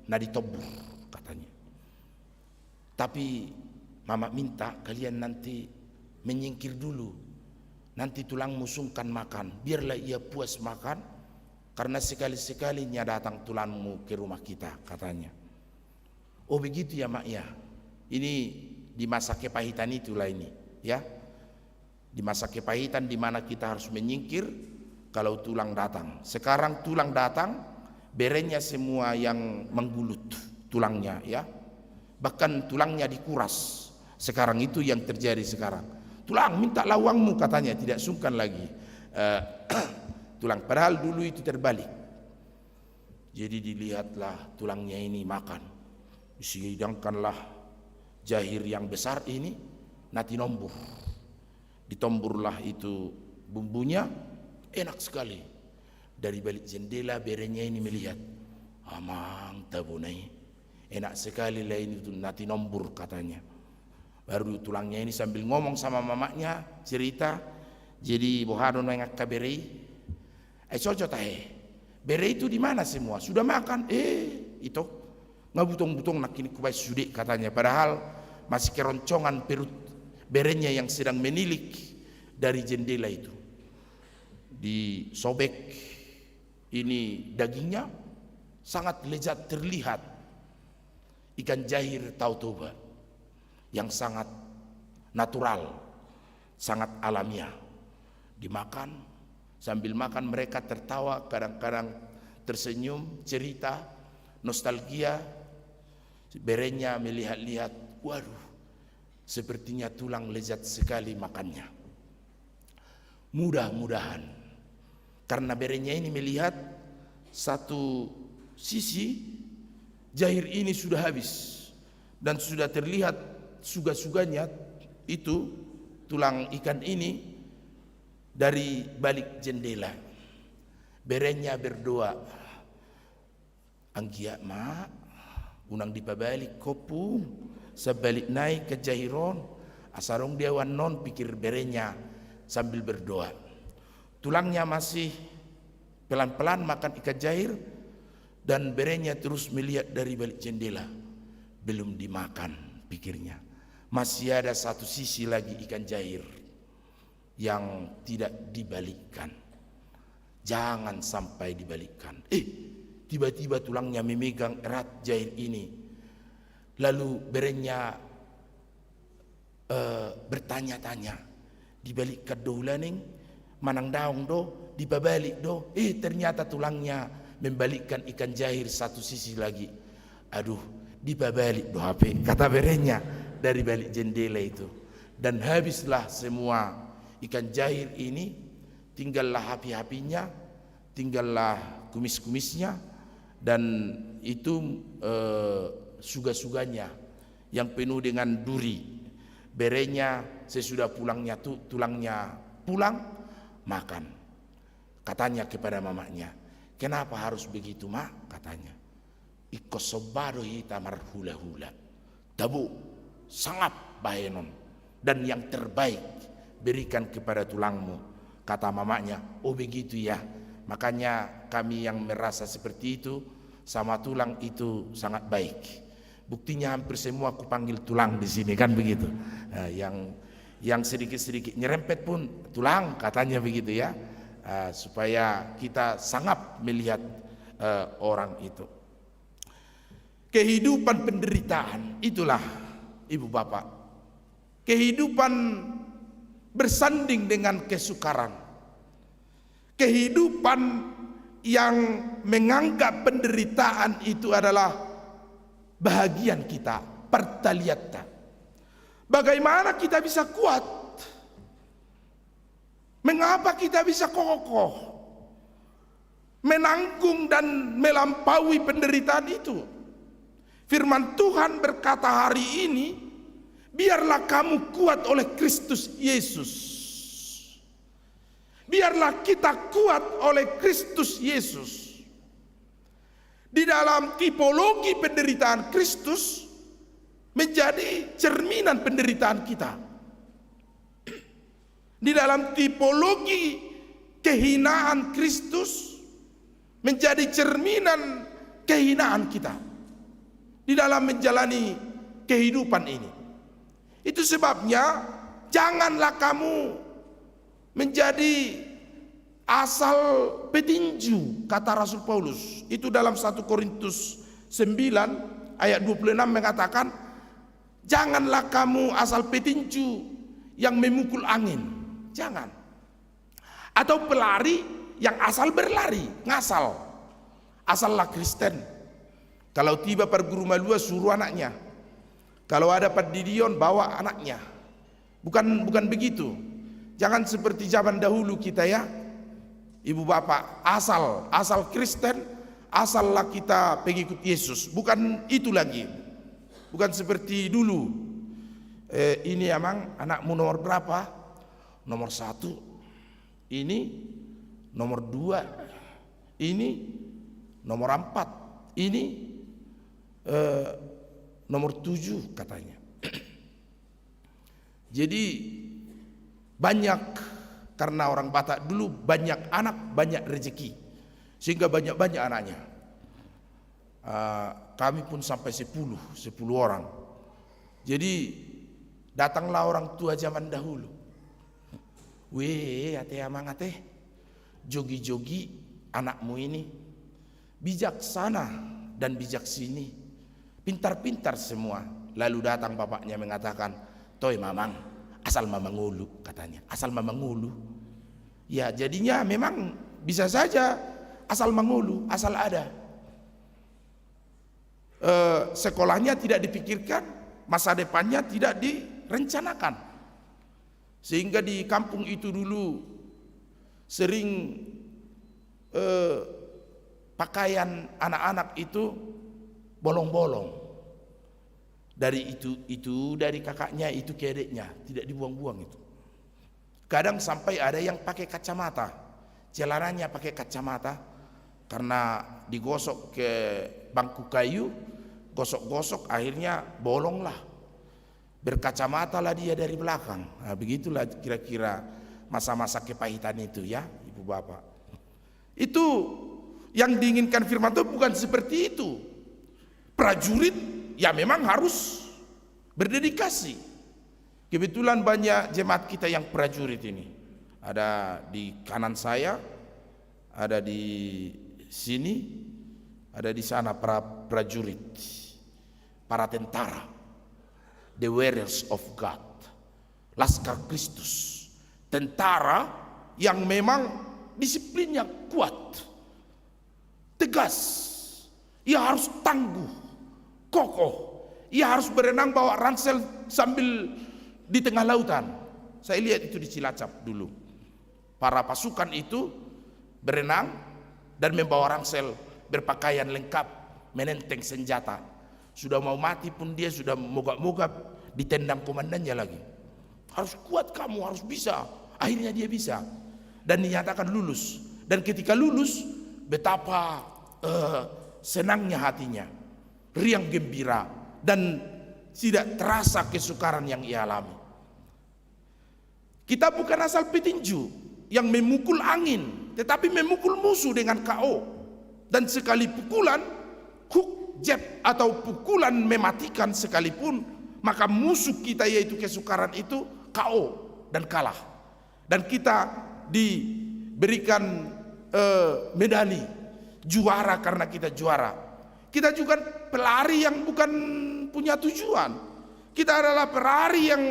nadi tobur, katanya. Tapi mama minta kalian nanti menyingkir dulu, nanti tulangmu sungkan makan, biarlah ia puas makan, karena sekali-sekalinya datang tulangmu ke rumah kita, katanya. Oh begitu ya mak ya, ini di masa kepahitan itulah ini, ya. Di masa kepahitan di mana kita harus menyingkir kalau tulang datang. Sekarang tulang datang, berenya semua yang menggulut tulangnya, ya. Bahkan tulangnya dikuras. Sekarang itu yang terjadi sekarang. Tulang minta lawangmu katanya, tidak sungkan lagi tulang. Padahal dulu itu terbalik. Jadi dilihatlah tulangnya ini makan, disidangkanlah jahir yang besar ini nati nombur, ditomburlah itu bumbunya, enak sekali. Dari balik jendela berenya ini melihat, amang tabunai, enak sekali lah ini tuh nati nombur katanya. Baru tulangnya ini sambil ngomong sama mamanya cerita, jadi bohadon mengakka berei, cocok tahe. Bere itu di mana semua? Sudah makan? Itu ngabutung-butung nak kini kubai sudik katanya. Padahal masih keroncongan perut berenya yang sedang menilik dari jendela itu. Disobek ini dagingnya sangat lezat terlihat. Ikan jahir tautoba yang sangat natural, sangat alamiah. Dimakan. Sambil makan mereka tertawa, kadang-kadang tersenyum, cerita, nostalgia. Berenya melihat-lihat, waduh, sepertinya tulang lezat sekali makannya. Mudah-mudahan, karena berenya ini melihat satu sisi jahir ini sudah habis dan sudah terlihat suga-suganya itu tulang ikan ini dari balik jendela. Berenya berdoa, anggia mak unang dipabalik kopung sebalik naik ke jahiron asarong dewan non, pikir berenya sambil berdoa. Tulangnya masih pelan-pelan makan ikan jahir dan berenya terus melihat dari balik jendela. Belum dimakan, pikirnya. Masih ada satu sisi lagi ikan jahir yang tidak dibalikkan. Jangan sampai dibalikkan. Tiba-tiba tulangnya memegang erat jahir ini. Lalu berenya bertanya-tanya, dibalikkan do ulaning manang daong do, dibalik do. Ternyata tulangnya membalikkan ikan jahir satu sisi lagi. Aduh, dibalik do HP, kata berenya dari balik jendela itu. Dan habislah semua ikan jahir ini, tinggallah api-apinya, tinggallah kumis-kumisnya, dan itu suga-suganya yang penuh dengan duri. Berenya sesudah pulangnya tulangnya pulang makan. Katanya kepada mamanya, kenapa harus begitu mak? Katanya, ikosobado hitamar hula-hula, tabu sangat bahenon, dan yang terbaik berikan kepada tulangmu. Kata mamanya, oh begitu ya. Makanya kami yang merasa seperti itu sama tulang itu sangat baik. Buktinya hampir semua aku panggil tulang di sini, kan begitu. Nah, yang sedikit-sedikit nyerempet pun tulang, katanya begitu ya. Supaya kita sangat melihat orang itu. Kehidupan penderitaan itulah ibu bapak. Kehidupan bersanding dengan kesukaran. Kehidupan yang menganggap penderitaan itu adalah bahagian kita, pertaliatta. Bagaimana kita bisa kuat? Mengapa kita bisa kokoh menanggung dan melampaui penderitaan itu? Firman Tuhan berkata hari ini, biarlah kamu kuat oleh Kristus Yesus. Biarlah kita kuat oleh Kristus Yesus. Di dalam tipologi penderitaan Kristus menjadi cerminan penderitaan kita. Di dalam tipologi kehinaan Kristus menjadi cerminan kehinaan kita di dalam menjalani kehidupan ini. Itu sebabnya janganlah kamu menjadi asal petinju, kata Rasul Paulus. Itu dalam 1 Korintus 9 ayat 26 mengatakan, Janganlah kamu asal petinju yang memukul angin, jangan. Atau pelari yang asal berlari, ngasal. Asallah Kristen. Kalau tiba per guru malua suruh anaknya. Kalau ada padidion bawa anaknya. Bukan begitu. Jangan seperti zaman dahulu kita ya. Ibu bapak, asal Kristen, asallah kita pengikut Yesus. Bukan itu lagi. Bukan seperti dulu. Ini emang anakmu nomor berapa? Nomor 1. Ini nomor 2. Ini nomor 4. Ini nomor 7 katanya. Jadi banyak, karena orang Batak dulu banyak anak banyak rezeki, sehingga banyak anaknya. Kami pun sampai 10 orang. Jadi datanglah orang tua zaman dahulu. Weh, ate amang ate, jogi-jogi anakmu ini bijaksana dan bijaksini, pintar-pintar semua. Lalu datang bapaknya mengatakan, "Toy mamang, asal mamang ulu," katanya. Asal mamang ulu. Ya, jadinya memang bisa saja asal mangulu, asal ada. Sekolahnya tidak dipikirkan, masa depannya tidak direncanakan. Sehingga di kampung itu dulu sering pakaian anak-anak itu bolong-bolong. Dari itu dari kakaknya itu ke adiknya, tidak dibuang-buang itu. Kadang sampai ada yang pakai kacamata, celananya pakai kacamata, karena digosok ke bangku kayu, gosok-gosok akhirnya bolong lah, berkacamata lah dia dari belakang. Nah, begitulah kira-kira masa-masa kepahitan itu ya, ibu bapak. Itu yang diinginkan firman Tuhan bukan seperti itu. Prajurit ya memang harus berdedikasi. Kebetulan banyak jemaat kita yang prajurit ini. Ada di kanan saya, ada di sini, ada di sana para prajurit, para tentara, the warriors of God, Laskar Kristus, tentara yang memang disiplinnya kuat, tegas, ia harus tangguh, kokoh, ia harus berenang bawa ransel sambil di tengah lautan. Saya lihat itu di Cilacap dulu. Para pasukan itu berenang dan membawa ransel, berpakaian lengkap, menenteng senjata. Sudah mau mati pun dia sudah mogak-mogak ditendang komandannya lagi. Harus kuat kamu, harus bisa. Akhirnya dia bisa dan dinyatakan lulus. Dan ketika lulus, betapa senangnya hatinya, riang gembira, dan tidak terasa kesukaran yang ia alami. Kita bukan asal petinju yang memukul angin, tetapi memukul musuh dengan KO. Dan sekali pukulan, hook jab atau pukulan mematikan sekalipun, maka musuh kita yaitu kesukaran itu KO dan kalah. Dan kita diberikan medali juara karena kita juara. Kita juga pelari yang bukan punya tujuan. Kita adalah pelari yang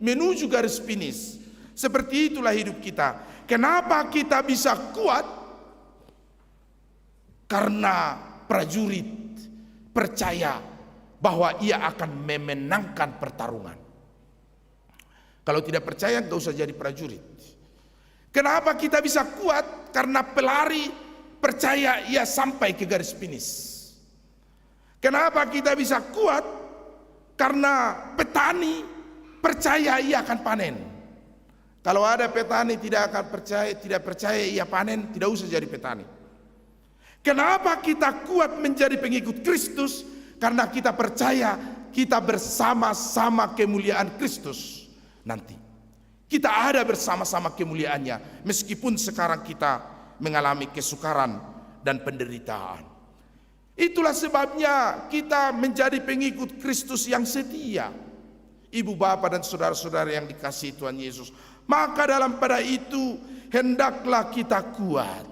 menuju garis finish. Seperti itulah hidup kita. Kenapa kita bisa kuat? Karena prajurit percaya bahwa ia akan memenangkan pertarungan. Kalau tidak percaya, gak usah jadi prajurit. Kenapa kita bisa kuat? Karena pelari percaya ia sampai ke garis finish. Kenapa kita bisa kuat? Karena petani percaya ia akan panen. Kalau ada petani tidak percaya ia panen, tidak usah jadi petani. Kenapa kita kuat menjadi pengikut Kristus? Karena kita percaya kita bersama-sama kemuliaan Kristus nanti. Kita ada bersama-sama kemuliaannya, meskipun sekarang kita mengalami kesukaran dan penderitaan. Itulah sebabnya kita menjadi pengikut Kristus yang setia. Ibu bapak dan saudara-saudara yang dikasihi Tuhan Yesus, maka dalam pada itu hendaklah kita kuat.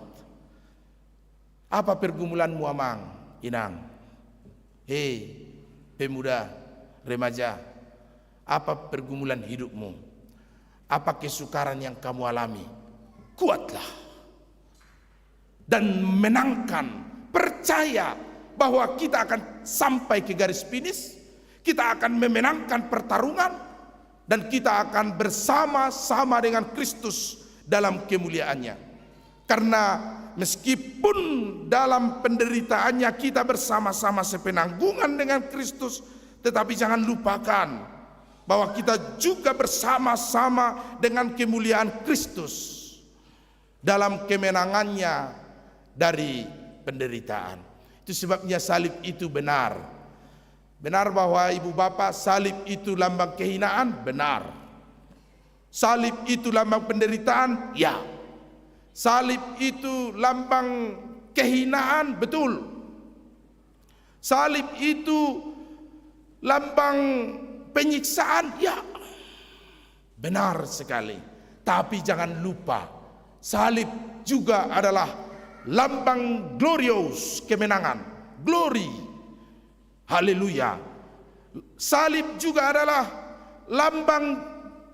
Apa pergumulanmu amang, inang? Hei pemuda, remaja, apa pergumulan hidupmu, apa kesukaran yang kamu alami, kuatlah dan menangkan. Percaya bahwa kita akan sampai ke garis finish, kita akan memenangkan pertarungan, dan kita akan bersama-sama dengan Kristus dalam kemuliaannya. Karena meskipun dalam penderitaannya kita bersama-sama sepenanggungan dengan Kristus, tetapi jangan lupakan bahwa kita juga bersama-sama dengan kemuliaan Kristus dalam kemenangannya dari penderitaan. Itu sebabnya salib itu benar. Benar bahwa ibu bapak, salib itu lambang kehinaan, benar. Salib itu lambang penderitaan, ya. Salib itu lambang kehinaan, betul. Salib itu lambang penyiksaan, ya. Benar sekali. Tapi jangan lupa, salib juga adalah lambang glorious, kemenangan, glory, haleluya. Salib juga adalah lambang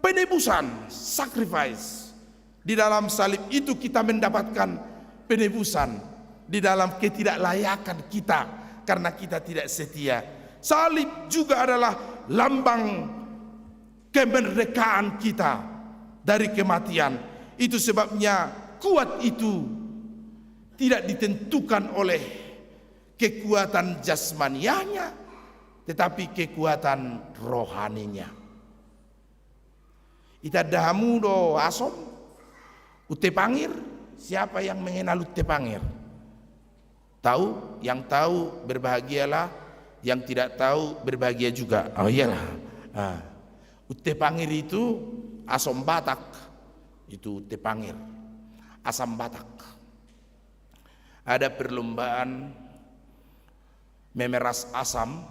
penebusan, sacrifice. Di dalam salib itu kita mendapatkan penebusan di dalam ketidaklayakan kita karena kita tidak setia. Salib juga adalah lambang kemerdekaan kita dari kematian. Itu sebabnya kuat itu tidak ditentukan oleh kekuatan jasmanianya, tetapi kekuatan rohaninya. Ita dahamu do asom, ute pangir. Siapa yang mengenal ute pangir? Tahu? Yang tahu berbahagialah, yang tidak tahu berbahagia juga. Oh iyalah. Ute pangir itu asom Batak. Itu ute pangir, asam Batak. Ada perlombaan memeras asam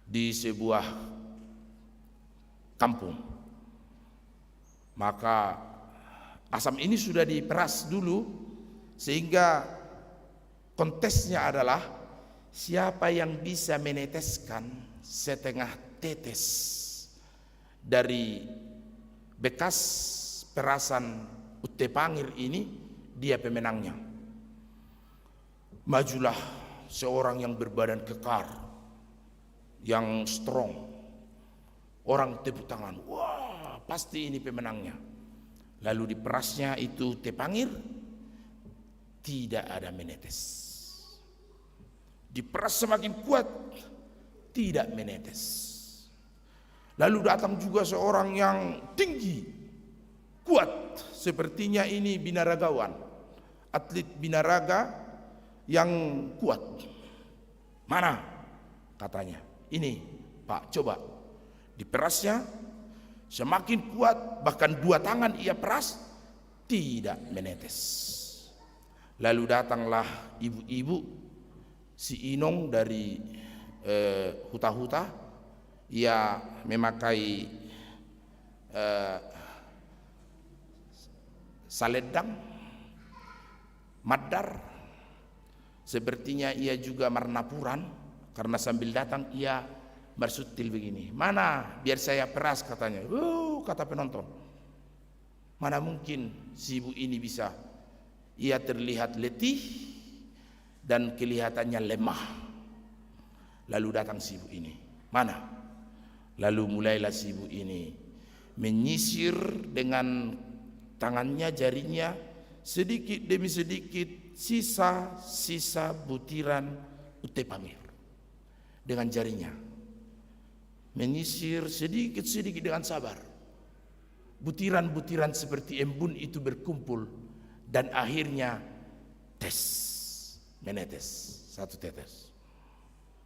di sebuah kampung. Maka asam ini sudah diperas dulu, sehingga kontesnya adalah siapa yang bisa meneteskan setengah tetes dari bekas perasan ute pangir ini, dia pemenangnya. Majulah seorang yang berbadan kekar, yang strong. Orang tepuk tangan, wah pasti ini pemenangnya. Lalu diperasnya itu teh pangir, tidak ada menetes. Diperas semakin kuat, tidak menetes. Lalu datang juga seorang yang tinggi, kuat, sepertinya ini binaragawan, atlet binaraga yang kuat. Mana? Katanya, ini Pak, coba. Diperasnya semakin kuat, bahkan 2 tangan ia peras, tidak menetes. Lalu datanglah ibu-ibu, si Inong dari Huta-Huta, ia memakai saledang, madar, sepertinya ia juga marnapuran, karena sambil datang ia bersutil begini, mana biar saya peras katanya. Kata penonton, mana mungkin si ibu ini bisa. Ia terlihat letih dan kelihatannya lemah. Lalu datang si ibu ini, mana? Lalu mulailah si ibu ini menyisir dengan tangannya, jarinya, sedikit demi sedikit sisa-sisa butiran ute pangir dengan jarinya. Menyisir sedikit-sedikit dengan sabar. Butiran-butiran seperti embun itu berkumpul dan akhirnya menetes 1 tetes.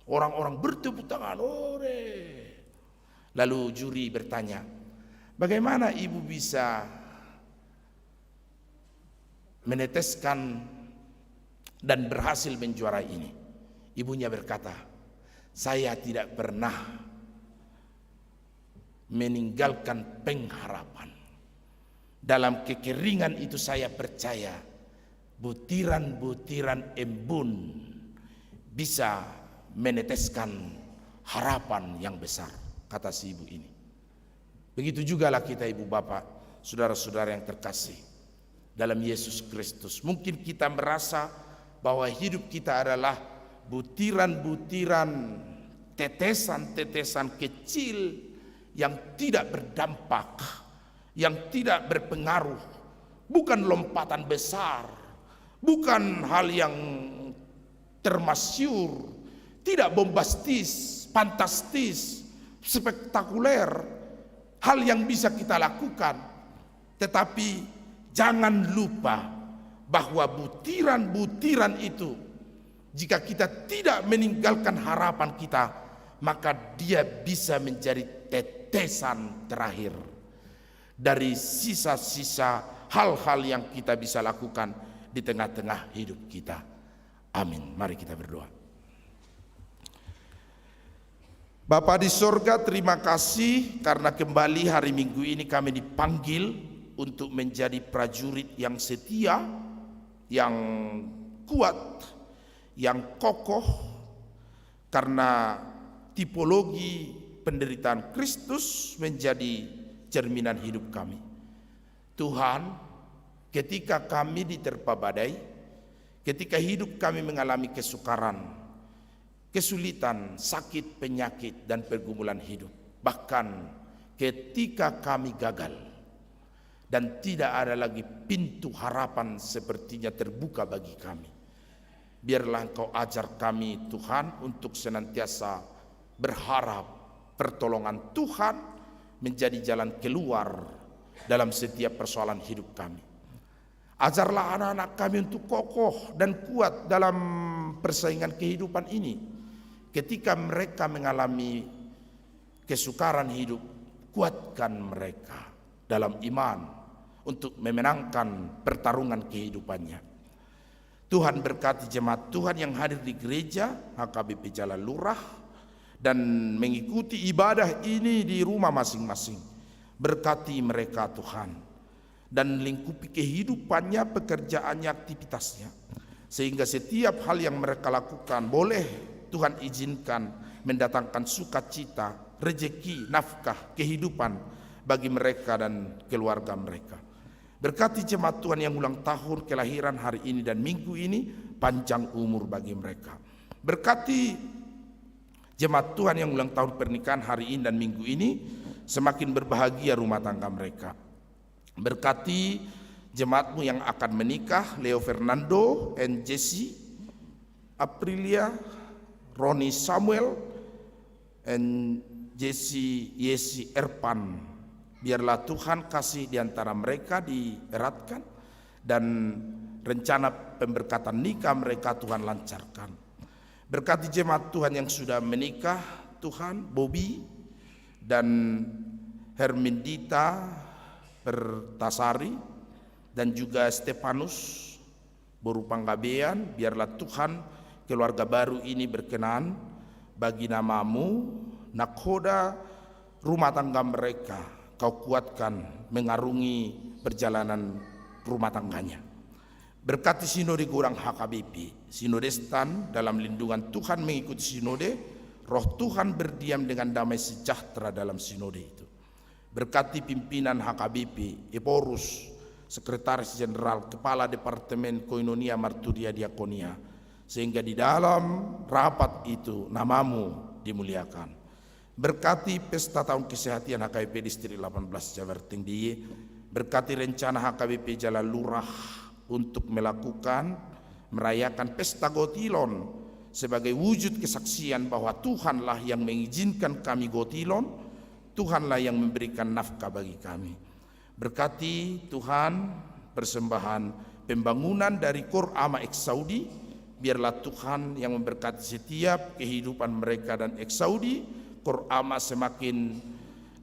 Orang-orang bertepuk tangan, ore. Lalu juri bertanya, bagaimana ibu bisa meneteskan dan berhasil menjuarai ini? Ibunya berkata, saya tidak pernah meninggalkan pengharapan. Dalam kekeringan itu saya percaya butiran-butiran embun bisa meneteskan harapan yang besar, kata si ibu ini. Begitu juga lah kita ibu bapak, saudara-saudara yang terkasih dalam Yesus Kristus. Mungkin kita merasa bahwa hidup kita adalah butiran-butiran, tetesan-tetesan kecil yang tidak berdampak, yang tidak berpengaruh, bukan lompatan besar, bukan hal yang termasyur, tidak bombastis, fantastis, spektakuler, hal yang bisa kita lakukan. Tetapi jangan lupa bahwa butiran-butiran itu, jika kita tidak meninggalkan harapan kita, maka dia bisa menjadi tetesan terakhir dari sisa-sisa hal-hal yang kita bisa lakukan di tengah-tengah hidup kita. Amin. Mari kita berdoa. Bapa di sorga, terima kasih karena kembali hari Minggu ini kami dipanggil untuk menjadi prajurit yang setia, yang kuat, yang kokoh, karena tipologi penderitaan Kristus menjadi cerminan hidup kami. Tuhan, ketika kami diterpa badai, ketika hidup kami mengalami kesukaran, kesulitan, sakit, penyakit, dan pergumulan hidup, bahkan ketika kami gagal dan tidak ada lagi pintu harapan sepertinya terbuka bagi kami, biarlah Engkau ajar kami Tuhan untuk senantiasa berharap pertolongan Tuhan menjadi jalan keluar dalam setiap persoalan hidup kami. Ajarlah anak-anak kami untuk kokoh dan kuat dalam persaingan kehidupan ini. Ketika mereka mengalami kesukaran hidup, kuatkan mereka dalam iman untuk memenangkan pertarungan kehidupannya. Tuhan berkati jemaat Tuhan yang hadir di gereja HKBP Jalan Lurah dan mengikuti ibadah ini di rumah masing-masing. Berkati mereka Tuhan, dan lingkupi kehidupannya, pekerjaannya, aktivitasnya, sehingga setiap hal yang mereka lakukan boleh Tuhan izinkan mendatangkan sukacita, rezeki, nafkah, kehidupan bagi mereka dan keluarga mereka. Berkati jemaat Tuhan yang ulang tahun kelahiran hari ini dan minggu ini, panjang umur bagi mereka. Berkati jemaat Tuhan yang ulang tahun pernikahan hari ini dan minggu ini, semakin berbahagia rumah tangga mereka. Berkati jemaatmu yang akan menikah, Leo Fernando and Jesse, Aprilia, Roni Samuel, and Jesse Yesi Erpan. Biarlah Tuhan kasih di antara mereka dieratkan, dan rencana pemberkatan nikah mereka Tuhan lancarkan. Berkati jemaat Tuhan yang sudah menikah Tuhan, Bobby dan Hermindita Pertasari, dan juga Stefanus Borupanggabean. Biarlah Tuhan keluarga baru ini berkenan bagi namamu, nakhoda rumah tangga mereka Kau kuatkan mengarungi perjalanan rumah tangganya. Berkati sinode Gorang HKBP, sinodestan dalam lindungan Tuhan mengikuti sinode, roh Tuhan berdiam dengan damai sejahtera dalam sinode itu. Berkati pimpinan HKBP, Eporus, Sekretaris Jenderal, Kepala Departemen Koinonia Marturia Diakonia, sehingga di dalam rapat itu namamu dimuliakan. Berkati pesta tahun kesehatan HKBP Distrik 18 Jabarteng Diye, berkati rencana HKBP Jalan Lurah untuk merayakan pesta Gotilon sebagai wujud kesaksian bahwa Tuhanlah yang mengizinkan kami Gotilon, Tuhanlah yang memberikan nafkah bagi kami. Berkati Tuhan persembahan pembangunan dari Kor Ama Eks Saudi, biarlah Tuhan yang memberkati setiap kehidupan mereka dan Eks Saudi, Kor Ama semakin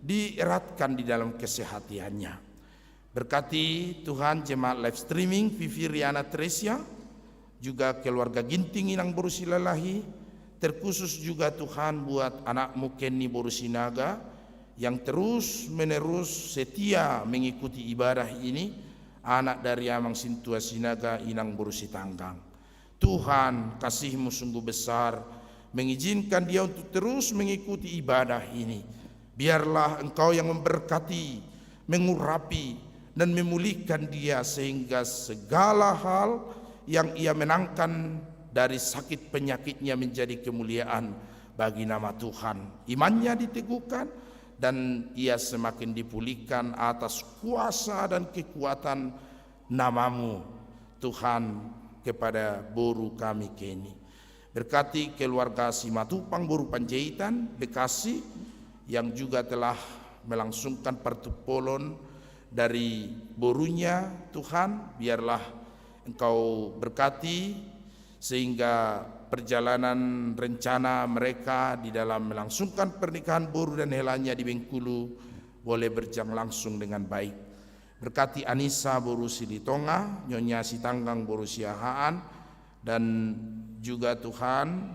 dieratkan di dalam kesehatannya. Berkati Tuhan jemaat live streaming Vivi Riana Tresia, juga keluarga Ginting Inang Borusilalahi, terkhusus juga Tuhan buat anakmu Kenny Borusinaga yang terus menerus setia mengikuti ibadah ini, anak dari Amang Sintua Sinaga Inang Borusitanggang. Tuhan, kasih-Mu sungguh besar mengizinkan dia untuk terus mengikuti ibadah ini. Biarlah Engkau yang memberkati, mengurapi, dan memulihkan dia sehingga segala hal yang ia menangkan dari sakit penyakitnya menjadi kemuliaan bagi nama Tuhan. Imannya diteguhkan dan ia semakin dipulihkan atas kuasa dan kekuatan nama-Mu Tuhan kepada boru kami kini. Berkati keluarga Simatupang Boru Panjaitan Bekasi yang juga telah melangsungkan partupolon dari borunya. Tuhan, biarlah Engkau berkati sehingga perjalanan rencana mereka di dalam melangsungkan pernikahan boru dan helanya di Bengkulu boleh berjalan langsung dengan baik. Berkati Anissa Boru Silitonga, Nyonya Sitanggang Boru Siahaan, dan juga Tuhan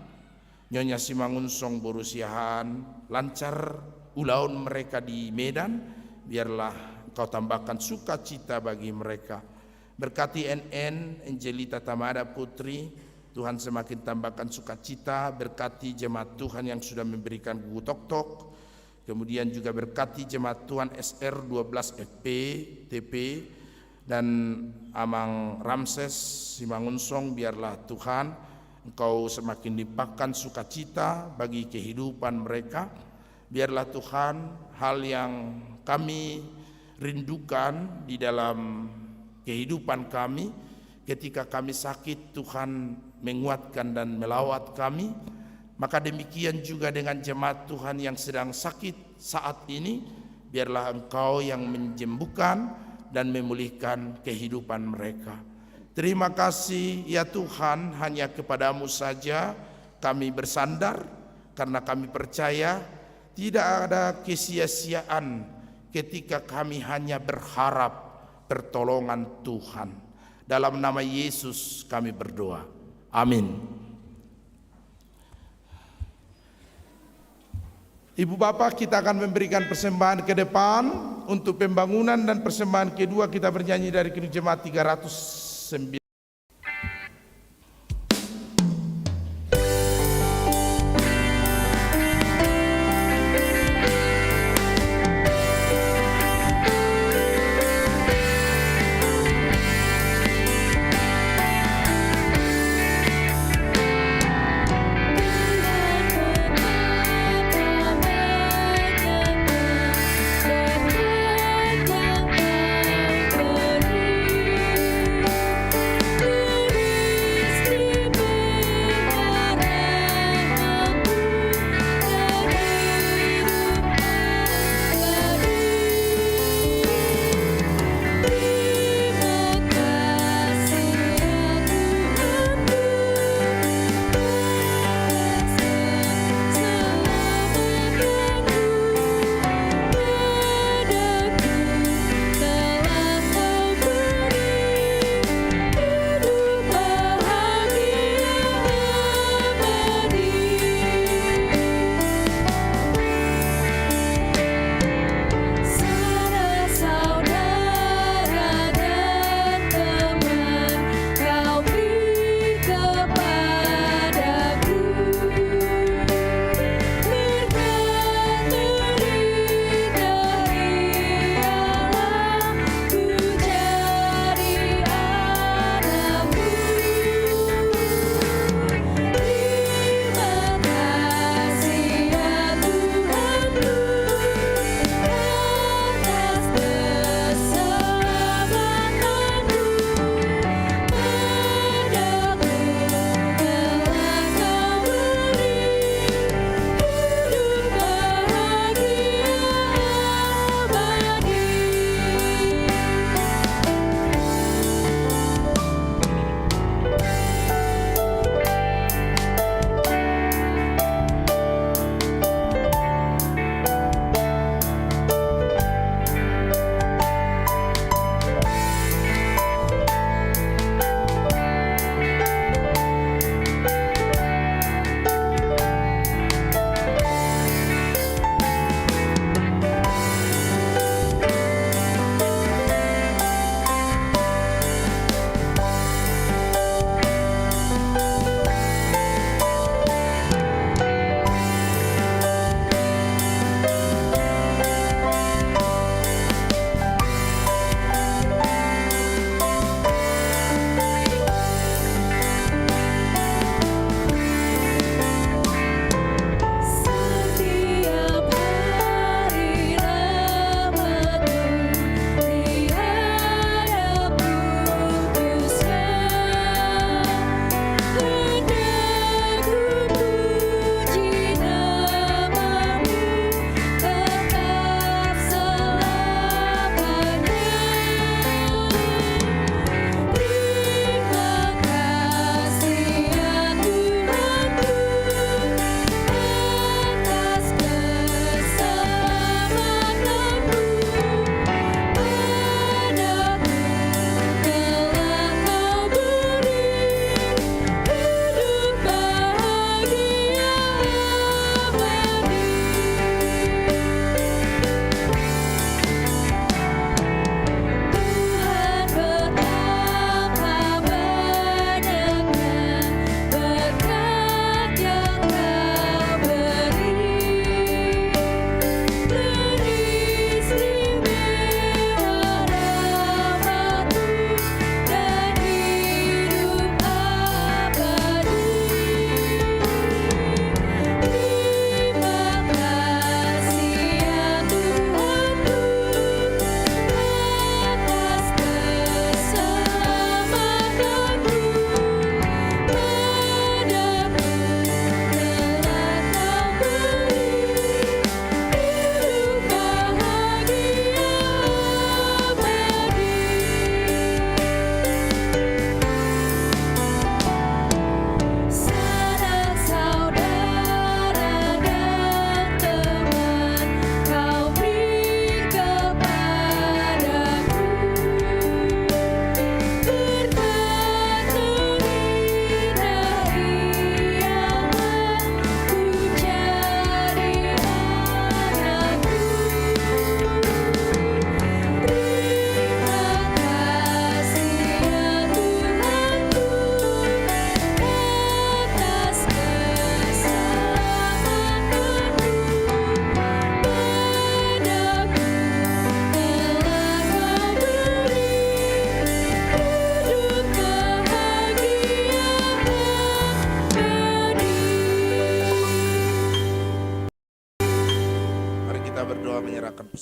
Nyonya Simangunsong Boru Siahaan, lancar ulaun mereka di Medan, biarlah Engkau tambahkan sukacita bagi mereka. Berkati NN Angelita Tamada Putri, Tuhan semakin tambahkan sukacita. Berkati jemaat Tuhan yang sudah memberikan gugu tok-tok. Kemudian juga berkati jemaat Tuhan SR 12 FP TP dan Amang Ramses Simangunsong, biarlah Tuhan Engkau semakin limpahkan sukacita bagi kehidupan mereka. Biarlah Tuhan hal yang kami rindukan di dalam kehidupan kami, ketika kami sakit Tuhan menguatkan dan melawat kami. Maka demikian juga dengan jemaat Tuhan yang sedang sakit saat ini, biarlah Engkau yang menyembuhkan dan memulihkan kehidupan mereka. Terima kasih ya Tuhan, hanya kepada-Mu saja kami bersandar, karena kami percaya tidak ada kesia-siaan ketika kami hanya berharap pertolongan Tuhan. Dalam nama Yesus kami berdoa. Amin. Ibu Bapak, kita akan memberikan persembahan ke depan untuk pembangunan, dan persembahan kedua kita bernyanyi dari Kidung Jemaat 309.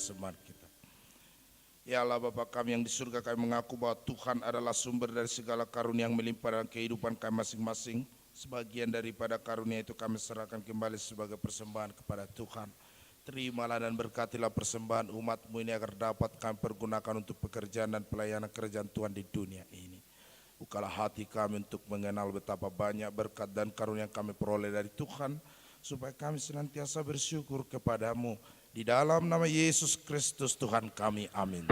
persembahan kita. Ya Allah Bapa kami yang di surga, kami mengaku bahwa Tuhan adalah sumber dari segala karunia yang melimpah dalam kehidupan kami masing-masing. Sebagian daripada karunia itu kami serahkan kembali sebagai persembahan kepada Tuhan. Terimalah dan berkatilah persembahan umat-Mu ini agar dapat kami pergunakan untuk pekerjaan dan pelayanan kerajaan Tuhan di dunia ini. Bukalah hati kami untuk mengenal betapa banyak berkat dan karunia yang kami peroleh dari Tuhan, supaya kami senantiasa bersyukur kepadamu. Di dalam nama Yesus Kristus Tuhan kami, amin.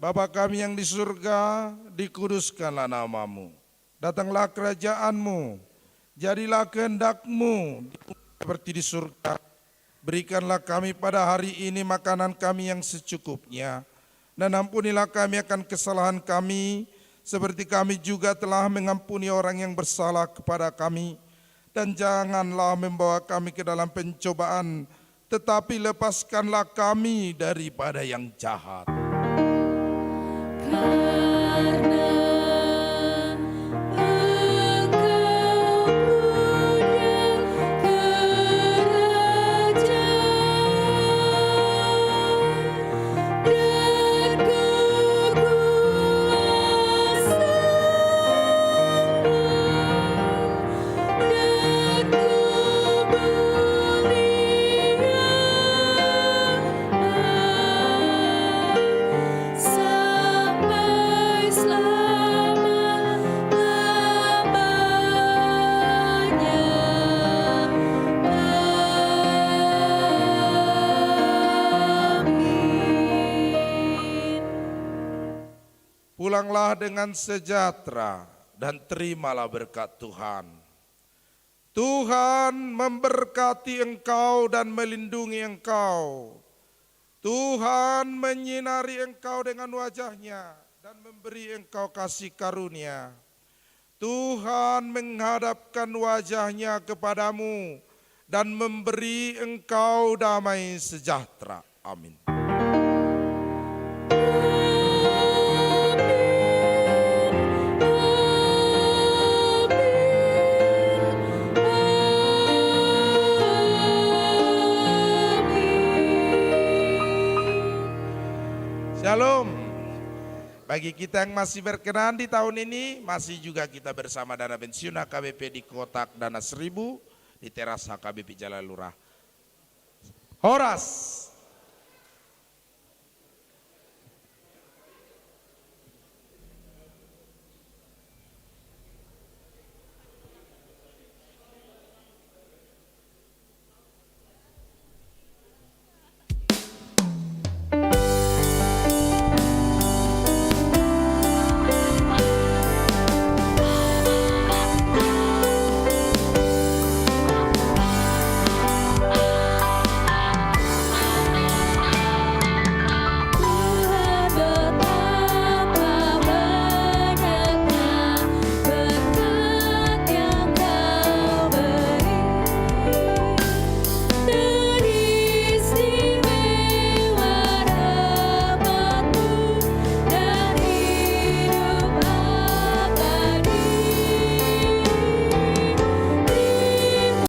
Bapa kami yang di surga, dikuduskanlah nama-Mu. Datanglah kerajaan-Mu, jadilah kehendak-Mu seperti di surga. Berikanlah kami pada hari ini makanan kami yang secukupnya. Dan ampunilah kami akan kesalahan kami, seperti kami juga telah mengampuni orang yang bersalah kepada kami. Dan janganlah membawa kami ke dalam pencobaan, tetapi lepaskanlah kami daripada yang jahat. Karena Engkau punya kerajaan dan kekuasaan dan kemuliaan sampai selama-lamanya. Amin. Pulanglah dengan sejahtera dan terimalah berkat Tuhan. Tuhan memberkati engkau dan melindungi engkau. Tuhan menyinari engkau dengan wajahnya dan memberi engkau kasih karunia. Tuhan menghadapkan wajahnya kepadamu dan memberi engkau damai sejahtera. Amin. Shalom. Bagi kita yang masih berkenan di tahun ini, masih juga kita bersama Dana Pensiun HKBP di Kotak Dana 1000 di teras HKBP Jalan Lurah. Horas.